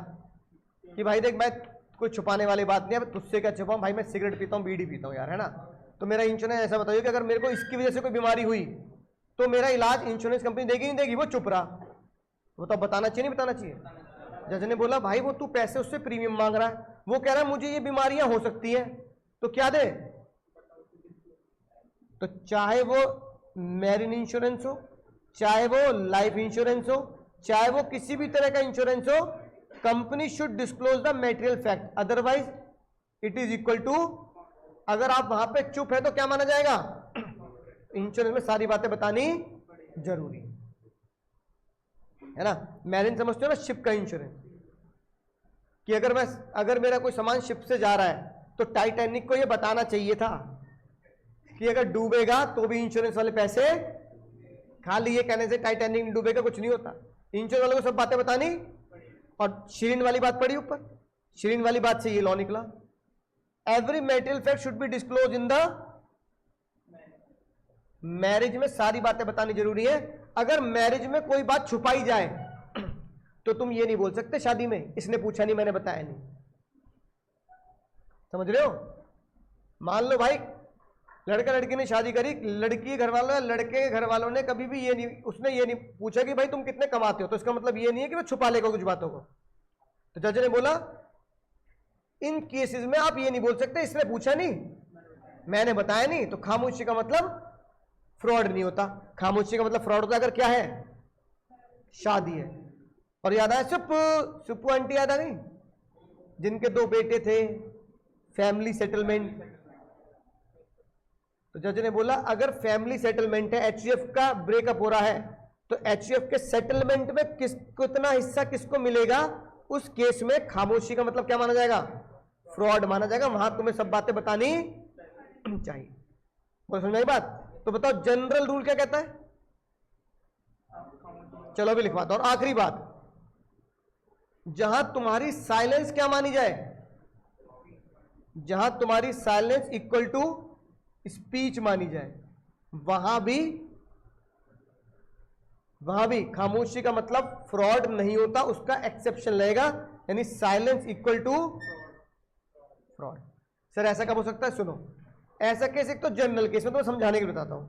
कि भाई देख, मैं कोई छुपाने वाली बात नहीं है, तुझसे क्या छुपाऊं भाई, मैं सिगरेट पीता हूं, बीड़ी पीता हूं यार, है ना। तो मेरा इंश्योरेंस ऐसा बताइए कि अगर मेरे को इसकी वजह से कोई बीमारी हुई तो मेरा इलाज इंश्योरेंस कंपनी देगी नहीं देगी, वो चुप रहा, वो तो बताना चाहिए नहीं बताना चाहिए। जज ने बोला भाई वो तू पैसे उससे प्रीमियम मांग रहा है, वो कह रहा है मुझे ये बीमारियां हो सकती हैं, तो क्या दे। तो चाहे वो मैरिन इंश्योरेंस हो, चाहे वो लाइफ इंश्योरेंस हो, चाहे वो किसी भी तरह का इंश्योरेंस हो, company should disclose the material fact, otherwise it is equal to, अगर आप वहां पे चुप है तो क्या माना जाएगा, इंश्योरेंस में सारी बातें बतानी जरूरी है ना। मैरिन समझते हो ना, शिप का इंश्योरेंस, कि अगर मेरा कोई सामान शिप से जा रहा है तो टाइटैनिक को ये बताना चाहिए था कि अगर डूबेगा तो भी इंश्योरेंस वाले पैसे, खाली ये कहने से टाइटैनिक डूबेगा कुछ नहीं होता, इंश्योरेंस वालों को सब बातें बतानी। और शिरीन वाली बात पड़ी ऊपर, शिरीन वाली बात से ये लॉ निकला, every material fact should be disclose in the marriage में, सारी बातें बतानी जरूरी है। अगर मैरिज में कोई बात छुपाई जाए तो तुम ये नहीं बोल सकते शादी में इसने पूछा नहीं मैंने बताया नहीं, समझ रहे हो। मान लो भाई लड़का लड़की ने शादी करी, लड़की घर वालों, लड़के के घर वालों ने कभी भी ये नहीं, उसने ये नहीं पूछा कि भाई तुम कितने कमाते हो, तो इसका मतलब ये नहीं है कि वो छुपा लेगा कुछ बातों को। तो जज ने बोला इन केसेस में आप ये नहीं बोल सकते इसने पूछा नहीं मैंने बताया नहीं, तो खामोशी का मतलब फ्रॉड नहीं होता। खामोशी का मतलब फ्रॉड होता अगर क्या है, शादी है। और याद आया सुप्पू आंटी, याद आ गई, जिनके 2 बेटे थे, फैमिली सेटलमेंट। तो जज ने बोला अगर फैमिली सेटलमेंट है, एचयूएफ का ब्रेकअप हो रहा है, तो एचयूएफ के सेटलमेंट में कितना हिस्सा किसको मिलेगा, उस केस में खामोशी का मतलब क्या माना जाएगा, फ्रॉड माना जाएगा। वहां तुम्हें सब बातें बतानी चाहिए। बोल समझ आई बात। तो बताओ जनरल रूल क्या कहता है, चलो अभी लिखवाता हूं। और आखिरी बात, जहां तुम्हारी साइलेंस क्या मानी जाए, जहां तुम्हारी साइलेंस इक्वल टू स्पीच मानी जाए, वहां भी खामोशी का मतलब फ्रॉड नहीं होता, उसका एक्सेप्शन लगेगा, यानी silence equal to fraud. Sir ऐसा कब हो सकता है, सुनो, ऐसा केस एक तो जनरल केस में तो मैं समझाने के लिए बताता हूं।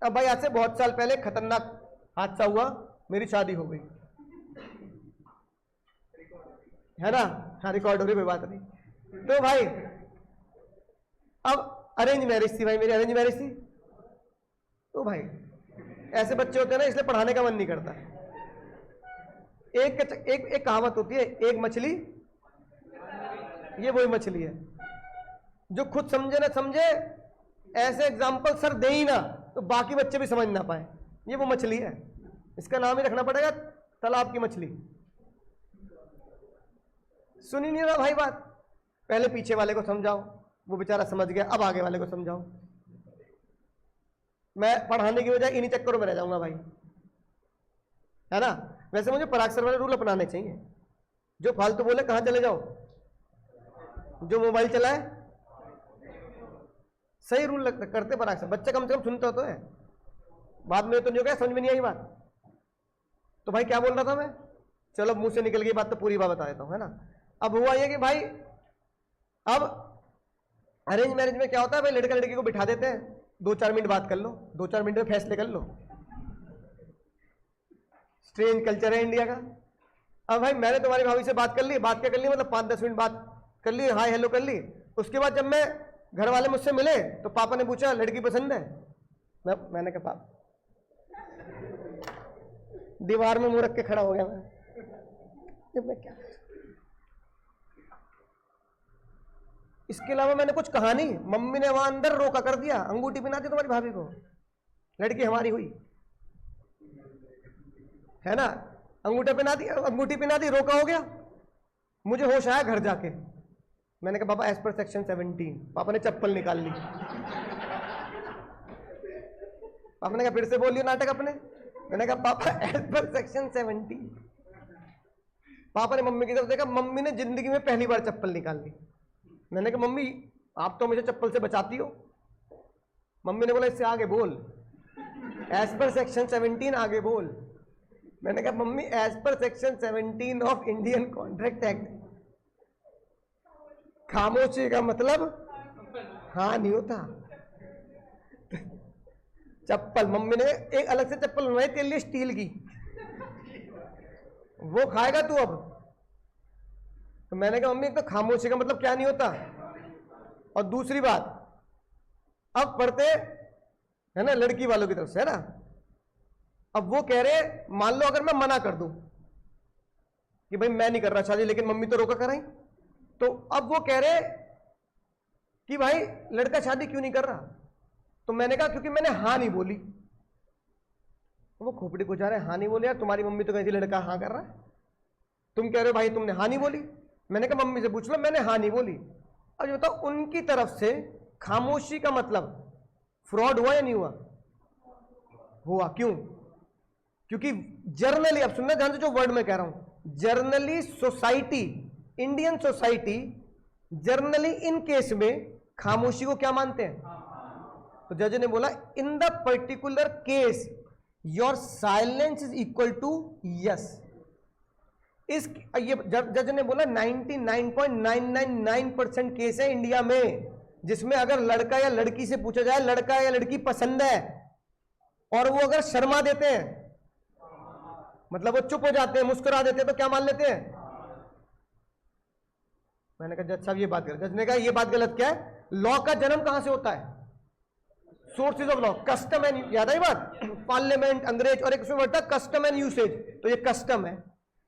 अब भाई आज से बहुत साल पहले खतरनाक हादसा हुआ, मेरी शादी हो गई, है ना, हाँ रिकॉर्ड हो रही, कोई बात नहीं। तो भाई अब अरेंज मैरिज थी, भाई मेरी अरेंज मैरिज थी। तो भाई ऐसे बच्चे होते हैं ना, इसलिए पढ़ाने का मन नहीं करता। एक कहावत होती है, एक मछली, ये वही मछली है जो खुद समझे ना समझे, ऐसे एग्जाम्पल सर दे ही ना तो बाकी बच्चे भी समझ ना पाए, ये वो मछली है। इसका नाम ही रखना पड़ेगा तालाब की मछली। सुन ही नहीं रहा भाई बात, पहले पीछे वाले को समझाओ, वो बेचारा समझ गया, अब आगे वाले को समझाओ। मैं पढ़ाने की बजाय इन्हीं चक्करों में रह जाऊंगा भाई, है ना। वैसे मुझे पराक्षर वाले रूल अपनाने चाहिए, जो फालतू बोले कहां चले जाओ, जो मोबाइल चलाए, सही रूल करते पराक्षर, बच्चा कम से कम सुनता तो है। बाद में तो नहीं हो गया, समझ में नहीं आई बात। तो भाई क्या बोल रहा था मैं, चलो मुंह से निकल गई बात तो पूरी बात बता देता हूं, है ना। अब हुआ ये कि भाई अब अरेंज मैरिज में क्या होता है, भाई लड़का लड़की को बिठा देते हैं, 2-4 मिनट बात कर लो, 2-4 मिनट में फैसले कर लो। स्ट्रेंज कल्चर है इंडिया का। अब भाई मैंने तुम्हारी भाभी से बात कर ली, बात क्या कर ली, मतलब 5-10 मिनट बात कर ली, हाय हेलो कर ली। उसके बाद जब मैं घर वाले मुझसे मिले तो पापा ने पूछा लड़की पसंद है, मैंने कहा पापा, दीवार में मुंह रख के खड़ा हो गया मैं, क्या इसके अलावा मैंने कुछ कहा नहीं। मम्मी ने वहां अंदर रोका कर दिया, अंगूठी पहना दी तुम्हारी भाभी को, लड़की हमारी हुई है ना, अंगूठा पहना दी, अंगूठी पहना दी, रोका हो गया। मुझे होश आया घर जाके, मैंने कहा पापा एज पर सेक्शन 17। पापा ने चप्पल निकाल ली। पापा ने कहा फिर से बोलिए नाटक अपने। मैंने कहा पापा एज पर सेक्शन 17। पापा ने मम्मी की तरफ देखा, मम्मी ने जिंदगी में पहली बार चप्पल निकाल ली। मैंने कहा मम्मी आप तो मुझे चप्पल से बचाती हो। मम्मी ने बोला इससे आगे बोल, एज पर सेक्शन 17 आगे बोल। मैंने कहा mummy as per section 17 of Indian contract act, खामोशी का मतलब हाँ नहीं होता। चप्पल मम्मी ने एक अलग से चप्पल बनवाई तेरे लिए स्टील की, वो खाएगा तू अब। तो मैंने कहा मम्मी एक तो खामोशी का मतलब क्या नहीं होता, और दूसरी बात अब पढ़ते है ना लड़की वालों की तरफ से, है ना। अब वो कह रहे मान लो अगर मैं मना कर दूं कि भाई मैं नहीं कर रहा शादी, लेकिन मम्मी तो रोका कराई, तो अब वो कह रहे कि भाई लड़का शादी क्यों नहीं कर रहा। तो मैंने कहा क्योंकि मैंने हाँ नहीं बोली। वो खोपड़ी को जा रहे हाँ नहीं बोले, यार तुम्हारी मम्मी तो कहती लड़का हाँ कर रहा है, तुम कह रहे हो भाई तुमने हाँ नहीं बोली। मैंने कहा मम्मी से पूछ लो, मैंने हाँ नहीं बोली। अब ये बताओ उनकी तरफ से खामोशी का मतलब फ्रॉड हुआ या नहीं हुआ? हुआ। क्यों? क्योंकि जर्नली, अब सुनना ध्यान से जो वर्ड मैं कह रहा हूं, generally society, Indian society generally in case में खामोशी को क्या मानते हैं? तो जज ने बोला in the particular case your silence is equal to yes. इस ये जज ने बोला 99.999% केस है इंडिया में जिसमें अगर लड़का या लड़की से पूछा जाए लड़का या लड़की पसंद है और वो अगर शर्मा देते हैं, मतलब वो चुप हो जाते हैं, मुस्कुरा देते हैं, तो क्या मान लेते हैं? मैंने कहा जज साहब ये बात गलत। जज ने कहा ये बात गलत क्या है? लॉ का जन्म कहां से होता है? Sources of law, custom and, याद आई बात? पार्लियामेंट, अंग्रेज, और एक उसमें वर्ड था कस्टम एंड यूसेज। तो ये कस्टम है।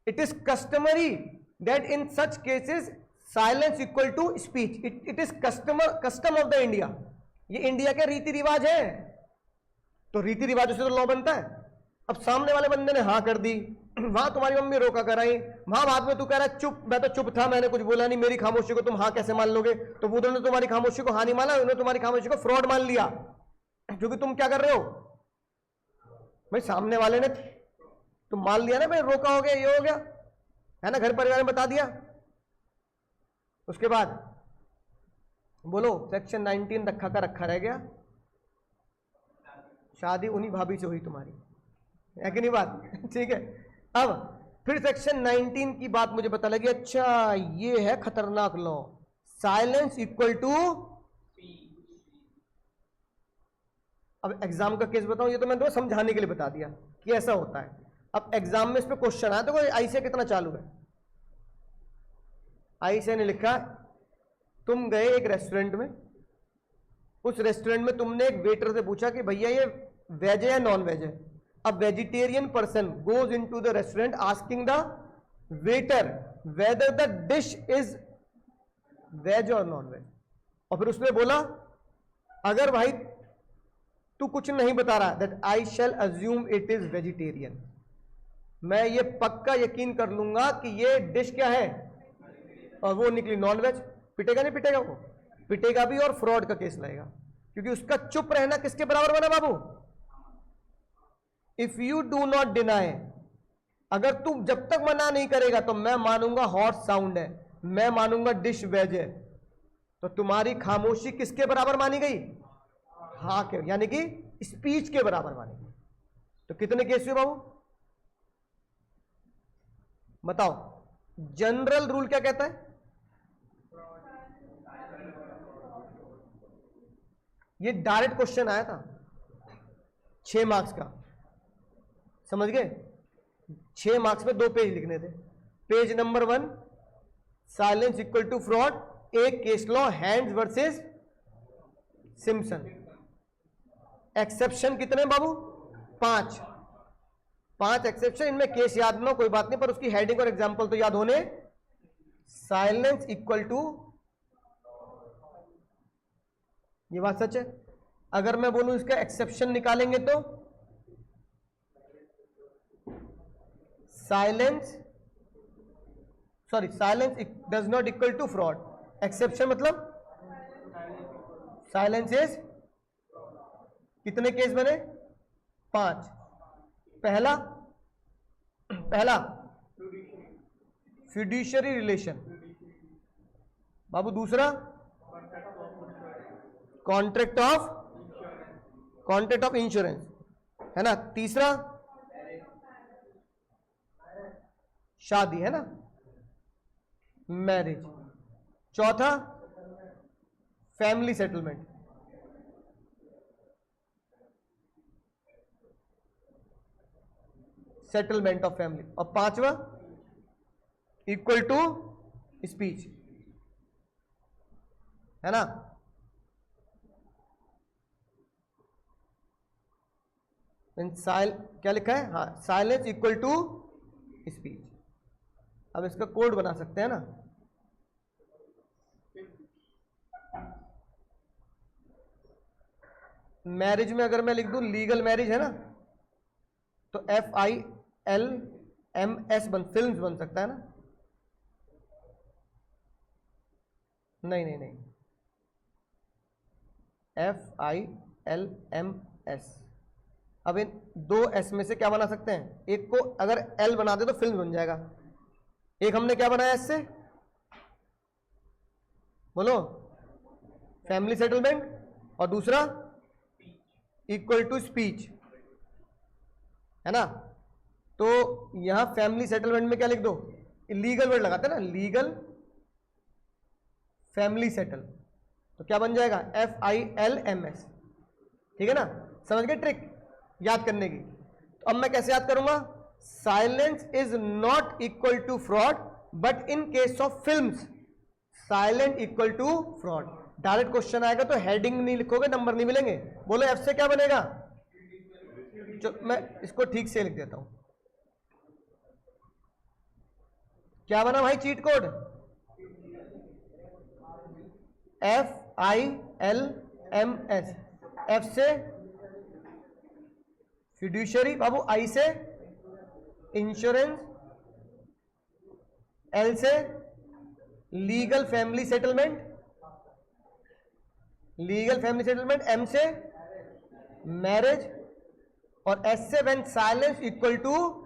It is customary that in such cases silence equal to speech. It is custom of the India. ये इंडिया के रीति रिवाज है, तो रीति रिवाजों से तो लॉ बनता है। अब सामने वाले बंदे ने हाँ कर दी, वहां तुम्हारी मम्मी रोका कराई, वहां बाद में तू कह रहा है चुप, मैं तो चुप था, मैंने कुछ बोला नहीं, मेरी खामोशी को तुम हाँ कैसे मान लोगे? तो वो उन्होंने तुम्हारी खामोशी को हाँ नहीं माना, उन्होंने तुम्हारी खामोशी को फ्रॉड मान लिया। क्योंकि तुम क्या कर रहे हो भाई, सामने वाले ने तुम मान लिया ना भाई, रोका हो गया, ये हो गया, है ना, घर परिवार में बता दिया। उसके बाद बोलो सेक्शन 19 रखा का रखा रह गया, शादी उन्हीं भाभी से हुई तुम्हारी, है कि नहीं बात? ठीक है। अब फिर सेक्शन 19 की बात मुझे पता लगी, अच्छा ये है खतरनाक लॉ, साइलेंस इक्वल टू। अब एग्जाम का केस बताऊं, ये तो मैंने तुम्हें समझाने के लिए बता दिया कि ऐसा होता है। अब एग्जाम में इस पे क्वेश्चन आया तो आईसीए कितना चालू है? आईसीए ने लिखा तुम गए एक रेस्टोरेंट में, उस रेस्टोरेंट में तुमने एक वेटर से पूछा कि भैया ये वेज है या नॉन वेज है। अब vegetarian person goes into the restaurant asking the waiter whether the dish is veg और नॉन वेज, और फिर उसने बोला अगर भाई तू कुछ नहीं बता रहा, that I shall assume it is vegetarian, मैं ये पक्का यकीन कर लूंगा कि ये डिश क्या है, और वो निकली नॉन वेज। पिटेगा नहीं पिटेगा? वो पिटेगा भी और फ्रॉड का केस लाएगा, क्योंकि उसका चुप रहना किसके बराबर बना बाबू? If you do not deny, अगर तू जब तक मना नहीं करेगा तो मैं मानूंगा हॉट साउंड है, मैं मानूंगा डिश वेज है, तो तुम्हारी खामोशी किसके बराबर मानी गई? हाँ के, यानी कि स्पीच के बराबर मानी गई। तो कितने केस हुए बाबू बताओ? जनरल रूल क्या कहता है? ये डायरेक्ट क्वेश्चन आया था 6 मार्क्स का, समझ गए? 6 मार्क्स में 2 पेज लिखने थे। Page number 1 silence equal to fraud, एक case law hands versus Simpson. Exception कितने बाबू? 5 एक्सेप्शन। इनमें केस याद ना, कोई बात नहीं, पर उसकी हेडिंग और एग्जांपल तो याद होने। साइलेंस इक्वल टू ये बात सच है। अगर मैं बोलूं इसका एक्सेप्शन निकालेंगे तो silence does not equal to fraud. Exception मतलब साइलेंस इज, कितने केस बने? 5। पहला फिड्यूशियरी रिलेशन बाबू, दूसरा कॉन्ट्रैक्ट ऑफ इंश्योरेंस, है ना, तीसरा शादी, है ना, मैरिज, चौथा family settlement, settlement of family, और पांचवा इक्वल टू स्पीच, है ना। क्या लिखा है? हाँ, साइलेंस इक्वल टू स्पीच। अब इसका कोड बना सकते हैं ना। मैरिज में अगर मैं लिख दूं लीगल मैरिज, है ना, तो FILMS फिल्म्स बन सकता है ना। नहीं, FILMS। अब इन 2 S में से क्या बना सकते हैं? एक को अगर L बना दे तो फिल्म बन जाएगा। एक हमने क्या बनाया इससे, बोलो, फैमिली सेटलमेंट, और दूसरा इक्वल टू स्पीच, है ना। तो यहां फैमिली सेटलमेंट में क्या लिख दो? लीगल वर्ड लगाते हैं ना, लीगल फैमिली सेटल, तो क्या बन जाएगा? FILMS। ठीक है ना, समझ गए ट्रिक याद करने की। तो अब मैं कैसे याद करूंगा? Silence is not equal to fraud, but in case of films silent equal to fraud. Direct question आएगा तो हेडिंग नहीं लिखोगे, नंबर नहीं मिलेंगे। बोलो F से क्या बनेगा? मैं इसको ठीक से लिख देता हूं। क्या बना भाई चीट कोड? FILMS। F से फिड्यूशियरी बाबू, I से इंश्योरेंस, L से लीगल फैमिली सेटलमेंट, M से मैरिज, और S से व्हेन साइलेंस इक्वल टू।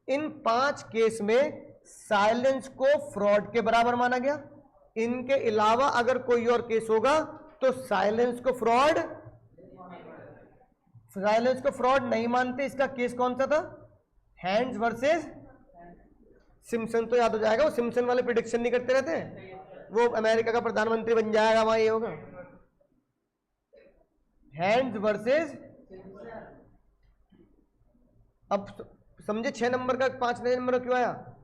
इन 5 केस में साइलेंस को फ्रॉड के बराबर माना गया। इनके अलावा अगर कोई और केस होगा तो साइलेंस को फ्रॉड नहीं मानते। इसका केस कौन सा था? Hands versus Simpson. तो याद हो जाएगा, वो सिम्पसन वाले प्रिडिक्शन नहीं करते रहते हैं, वो अमेरिका का प्रधानमंत्री बन जाएगा, वहां ये होगा हैंड्स वर्सेस। अब समझे 6 नंबर का 5 नंबर क्यों आया?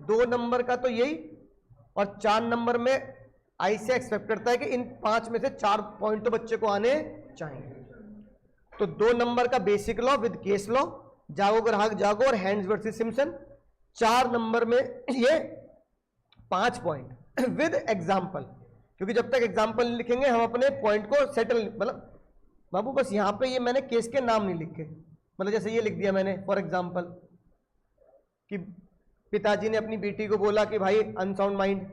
2 नंबर का तो यही, और 4 नंबर में आई से एक्सपेक्ट करता है कि इन 5 में से 4 पॉइंट तो बच्चे को आने चाहिए। तो 2 नंबर का basic law with case law, जागो ग्राहक जागो, और हैंड्स वर्सेस सिम्पसन। 4 नंबर में ये 5 पॉइंट विद एग्जाम्पल, क्योंकि जब तक एग्जाम्पल नहीं लिखेंगे हम अपने पॉइंट को सेटल, मतलब बाबू बस यहां पे ये मैंने केस के नाम नहीं लिखे, मतलब जैसे ये लिख दिया मैंने फॉर एग्जाम्पल कि पिताजी ने अपनी बेटी को बोला कि भाई अनसाउंड माइंड,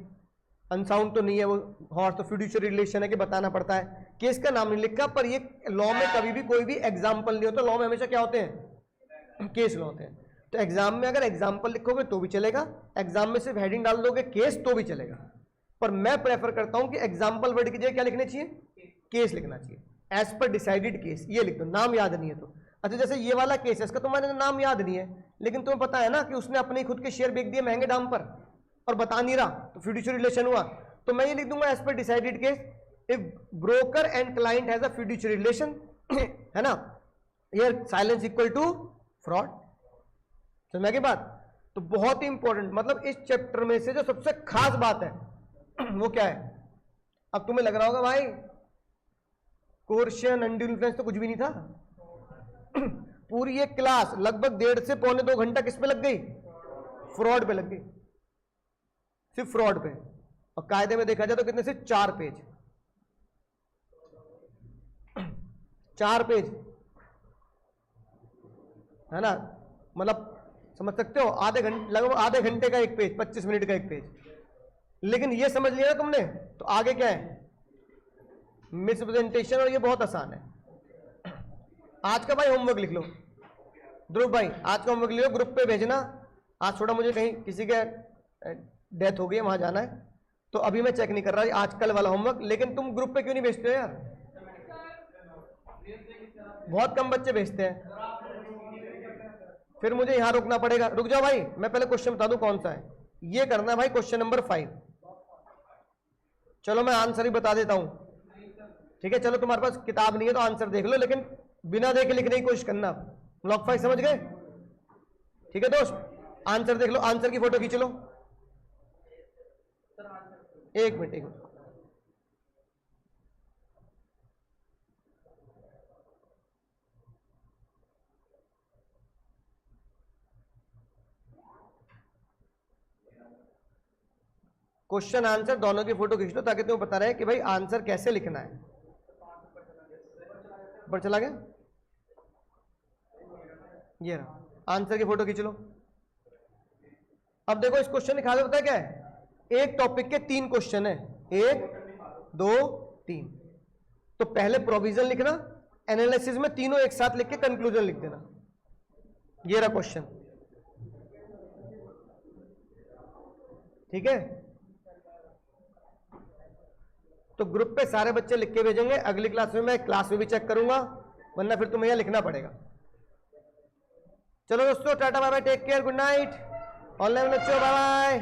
अनसाउंड तो नहीं है वो हॉर्स, तो फिड्यूशियरी रिलेशन है कि बताना पड़ता है। केस का नाम नहीं लिखा, पर ये लॉ में कभी भी कोई भी एग्जाम्पल नहीं होता। लॉ में हमेशा क्या होते हैं? केस लॉ होते हैं। तो एग्जाम में अगर एग्जाम्पल लिखोगे तो भी चलेगा, एग्जाम में सिर्फ हेडिंग डाल दोगे केस तो भी चलेगा, पर मैं प्रेफर करता हूं कि एग्जाम्पल वर्ड की जगह क्या लिखना चाहिए? केस लिखना चाहिए। एज पर डिसाइडेड केस, ये लिख दो, नाम याद नहीं है तो। अच्छा, जैसे ये वाला केस है, इसका तुम्हारे नाम याद नहीं है, लेकिन तुम्हें पता है ना कि उसने अपने खुद के शेयर बेच दिए महंगे दाम पर और बता नहीं रहा, तो फिड्यूशियरी रिलेशन हुआ। तो मैं ये लिख दूंगा as per decided case, if broker and client has a fiduciary relation, है ना, here silence equal to fraud. समझ की बात? तो बहुत ही इंपॉर्टेंट, मतलब इस चैप्टर में से जो सबसे खास बात है वो क्या है? अब तुम्हें लग रहा होगा भाई कोर्शियन अनड्यू इन्फ्लुएंस तो कुछ भी नहीं था। पूरी एक क्लास लगभग 1.5 से पौने 2 घंटा किस पे लग गई? फ्रॉड पे लग गई, सिर्फ फ्रॉड पे। और कायदे में देखा जाए तो कितने से 4 पेज, 4 पेज, है ना, मतलब समझ सकते हो, आधे घंटे, लगभग आधे घंटे का एक पेज, 25 मिनट का एक पेज। लेकिन ये समझ लिया ना तुमने, तो आगे क्या है, मिसप्रेजेंटेशन, और ये बहुत आसान है। आज का भाई होमवर्क लिख लो, ध्रुव भाई आज का होमवर्क लिख लो, ग्रुप पे भेजना। आज थोड़ा मुझे कहीं किसी के डेथ हो गई है, वहां जाना है, तो अभी मैं चेक नहीं कर रहा आज कल वाला होमवर्क। लेकिन तुम ग्रुप पे क्यों नहीं भेजते हो यार, बहुत कम बच्चे भेजते हैं, फिर मुझे यहां रुकना पड़ेगा। रुक जाओ भाई, मैं पहले क्वेश्चन बता दूं कौन सा है। ये करना है भाई क्वेश्चन नंबर 5। चलो मैं आंसर ही बता देता हूं, ठीक है। चलो तुम्हारे पास किताब नहीं है तो आंसर देख लो, लेकिन बिना देखे लिखने की कोशिश करना। ब्लॉक 5 समझ गए, ठीक है दोस्त। आंसर देख लो, आंसर की फोटो खींच लो। एक मिनट। क्वेश्चन आंसर दोनों की फोटो खींच लो ताकि तुम्हें पता रहे कि भाई आंसर कैसे लिखना है। ऊपर चला गया, ये रहा, आंसर की फोटो खींच लो। अब देखो इस क्वेश्चन लिखा पता है क्या है, एक टॉपिक के 3 क्वेश्चन है, 1 2 3। तो पहले प्रोविजन लिखना, एनालिसिस में तीनों एक साथ लिख के कंक्लूजन लिख देना। ये रहा क्वेश्चन, ठीक है। तो ग्रुप पे सारे बच्चे लिख के भेजेंगे, अगली क्लास में मैं क्लास में भी चेक करूंगा, वरना फिर तुम्हें यहां लिखना पड़ेगा। चलो दोस्तों, tata bye bye, take care, good night, online बच्चों, बाय बाय।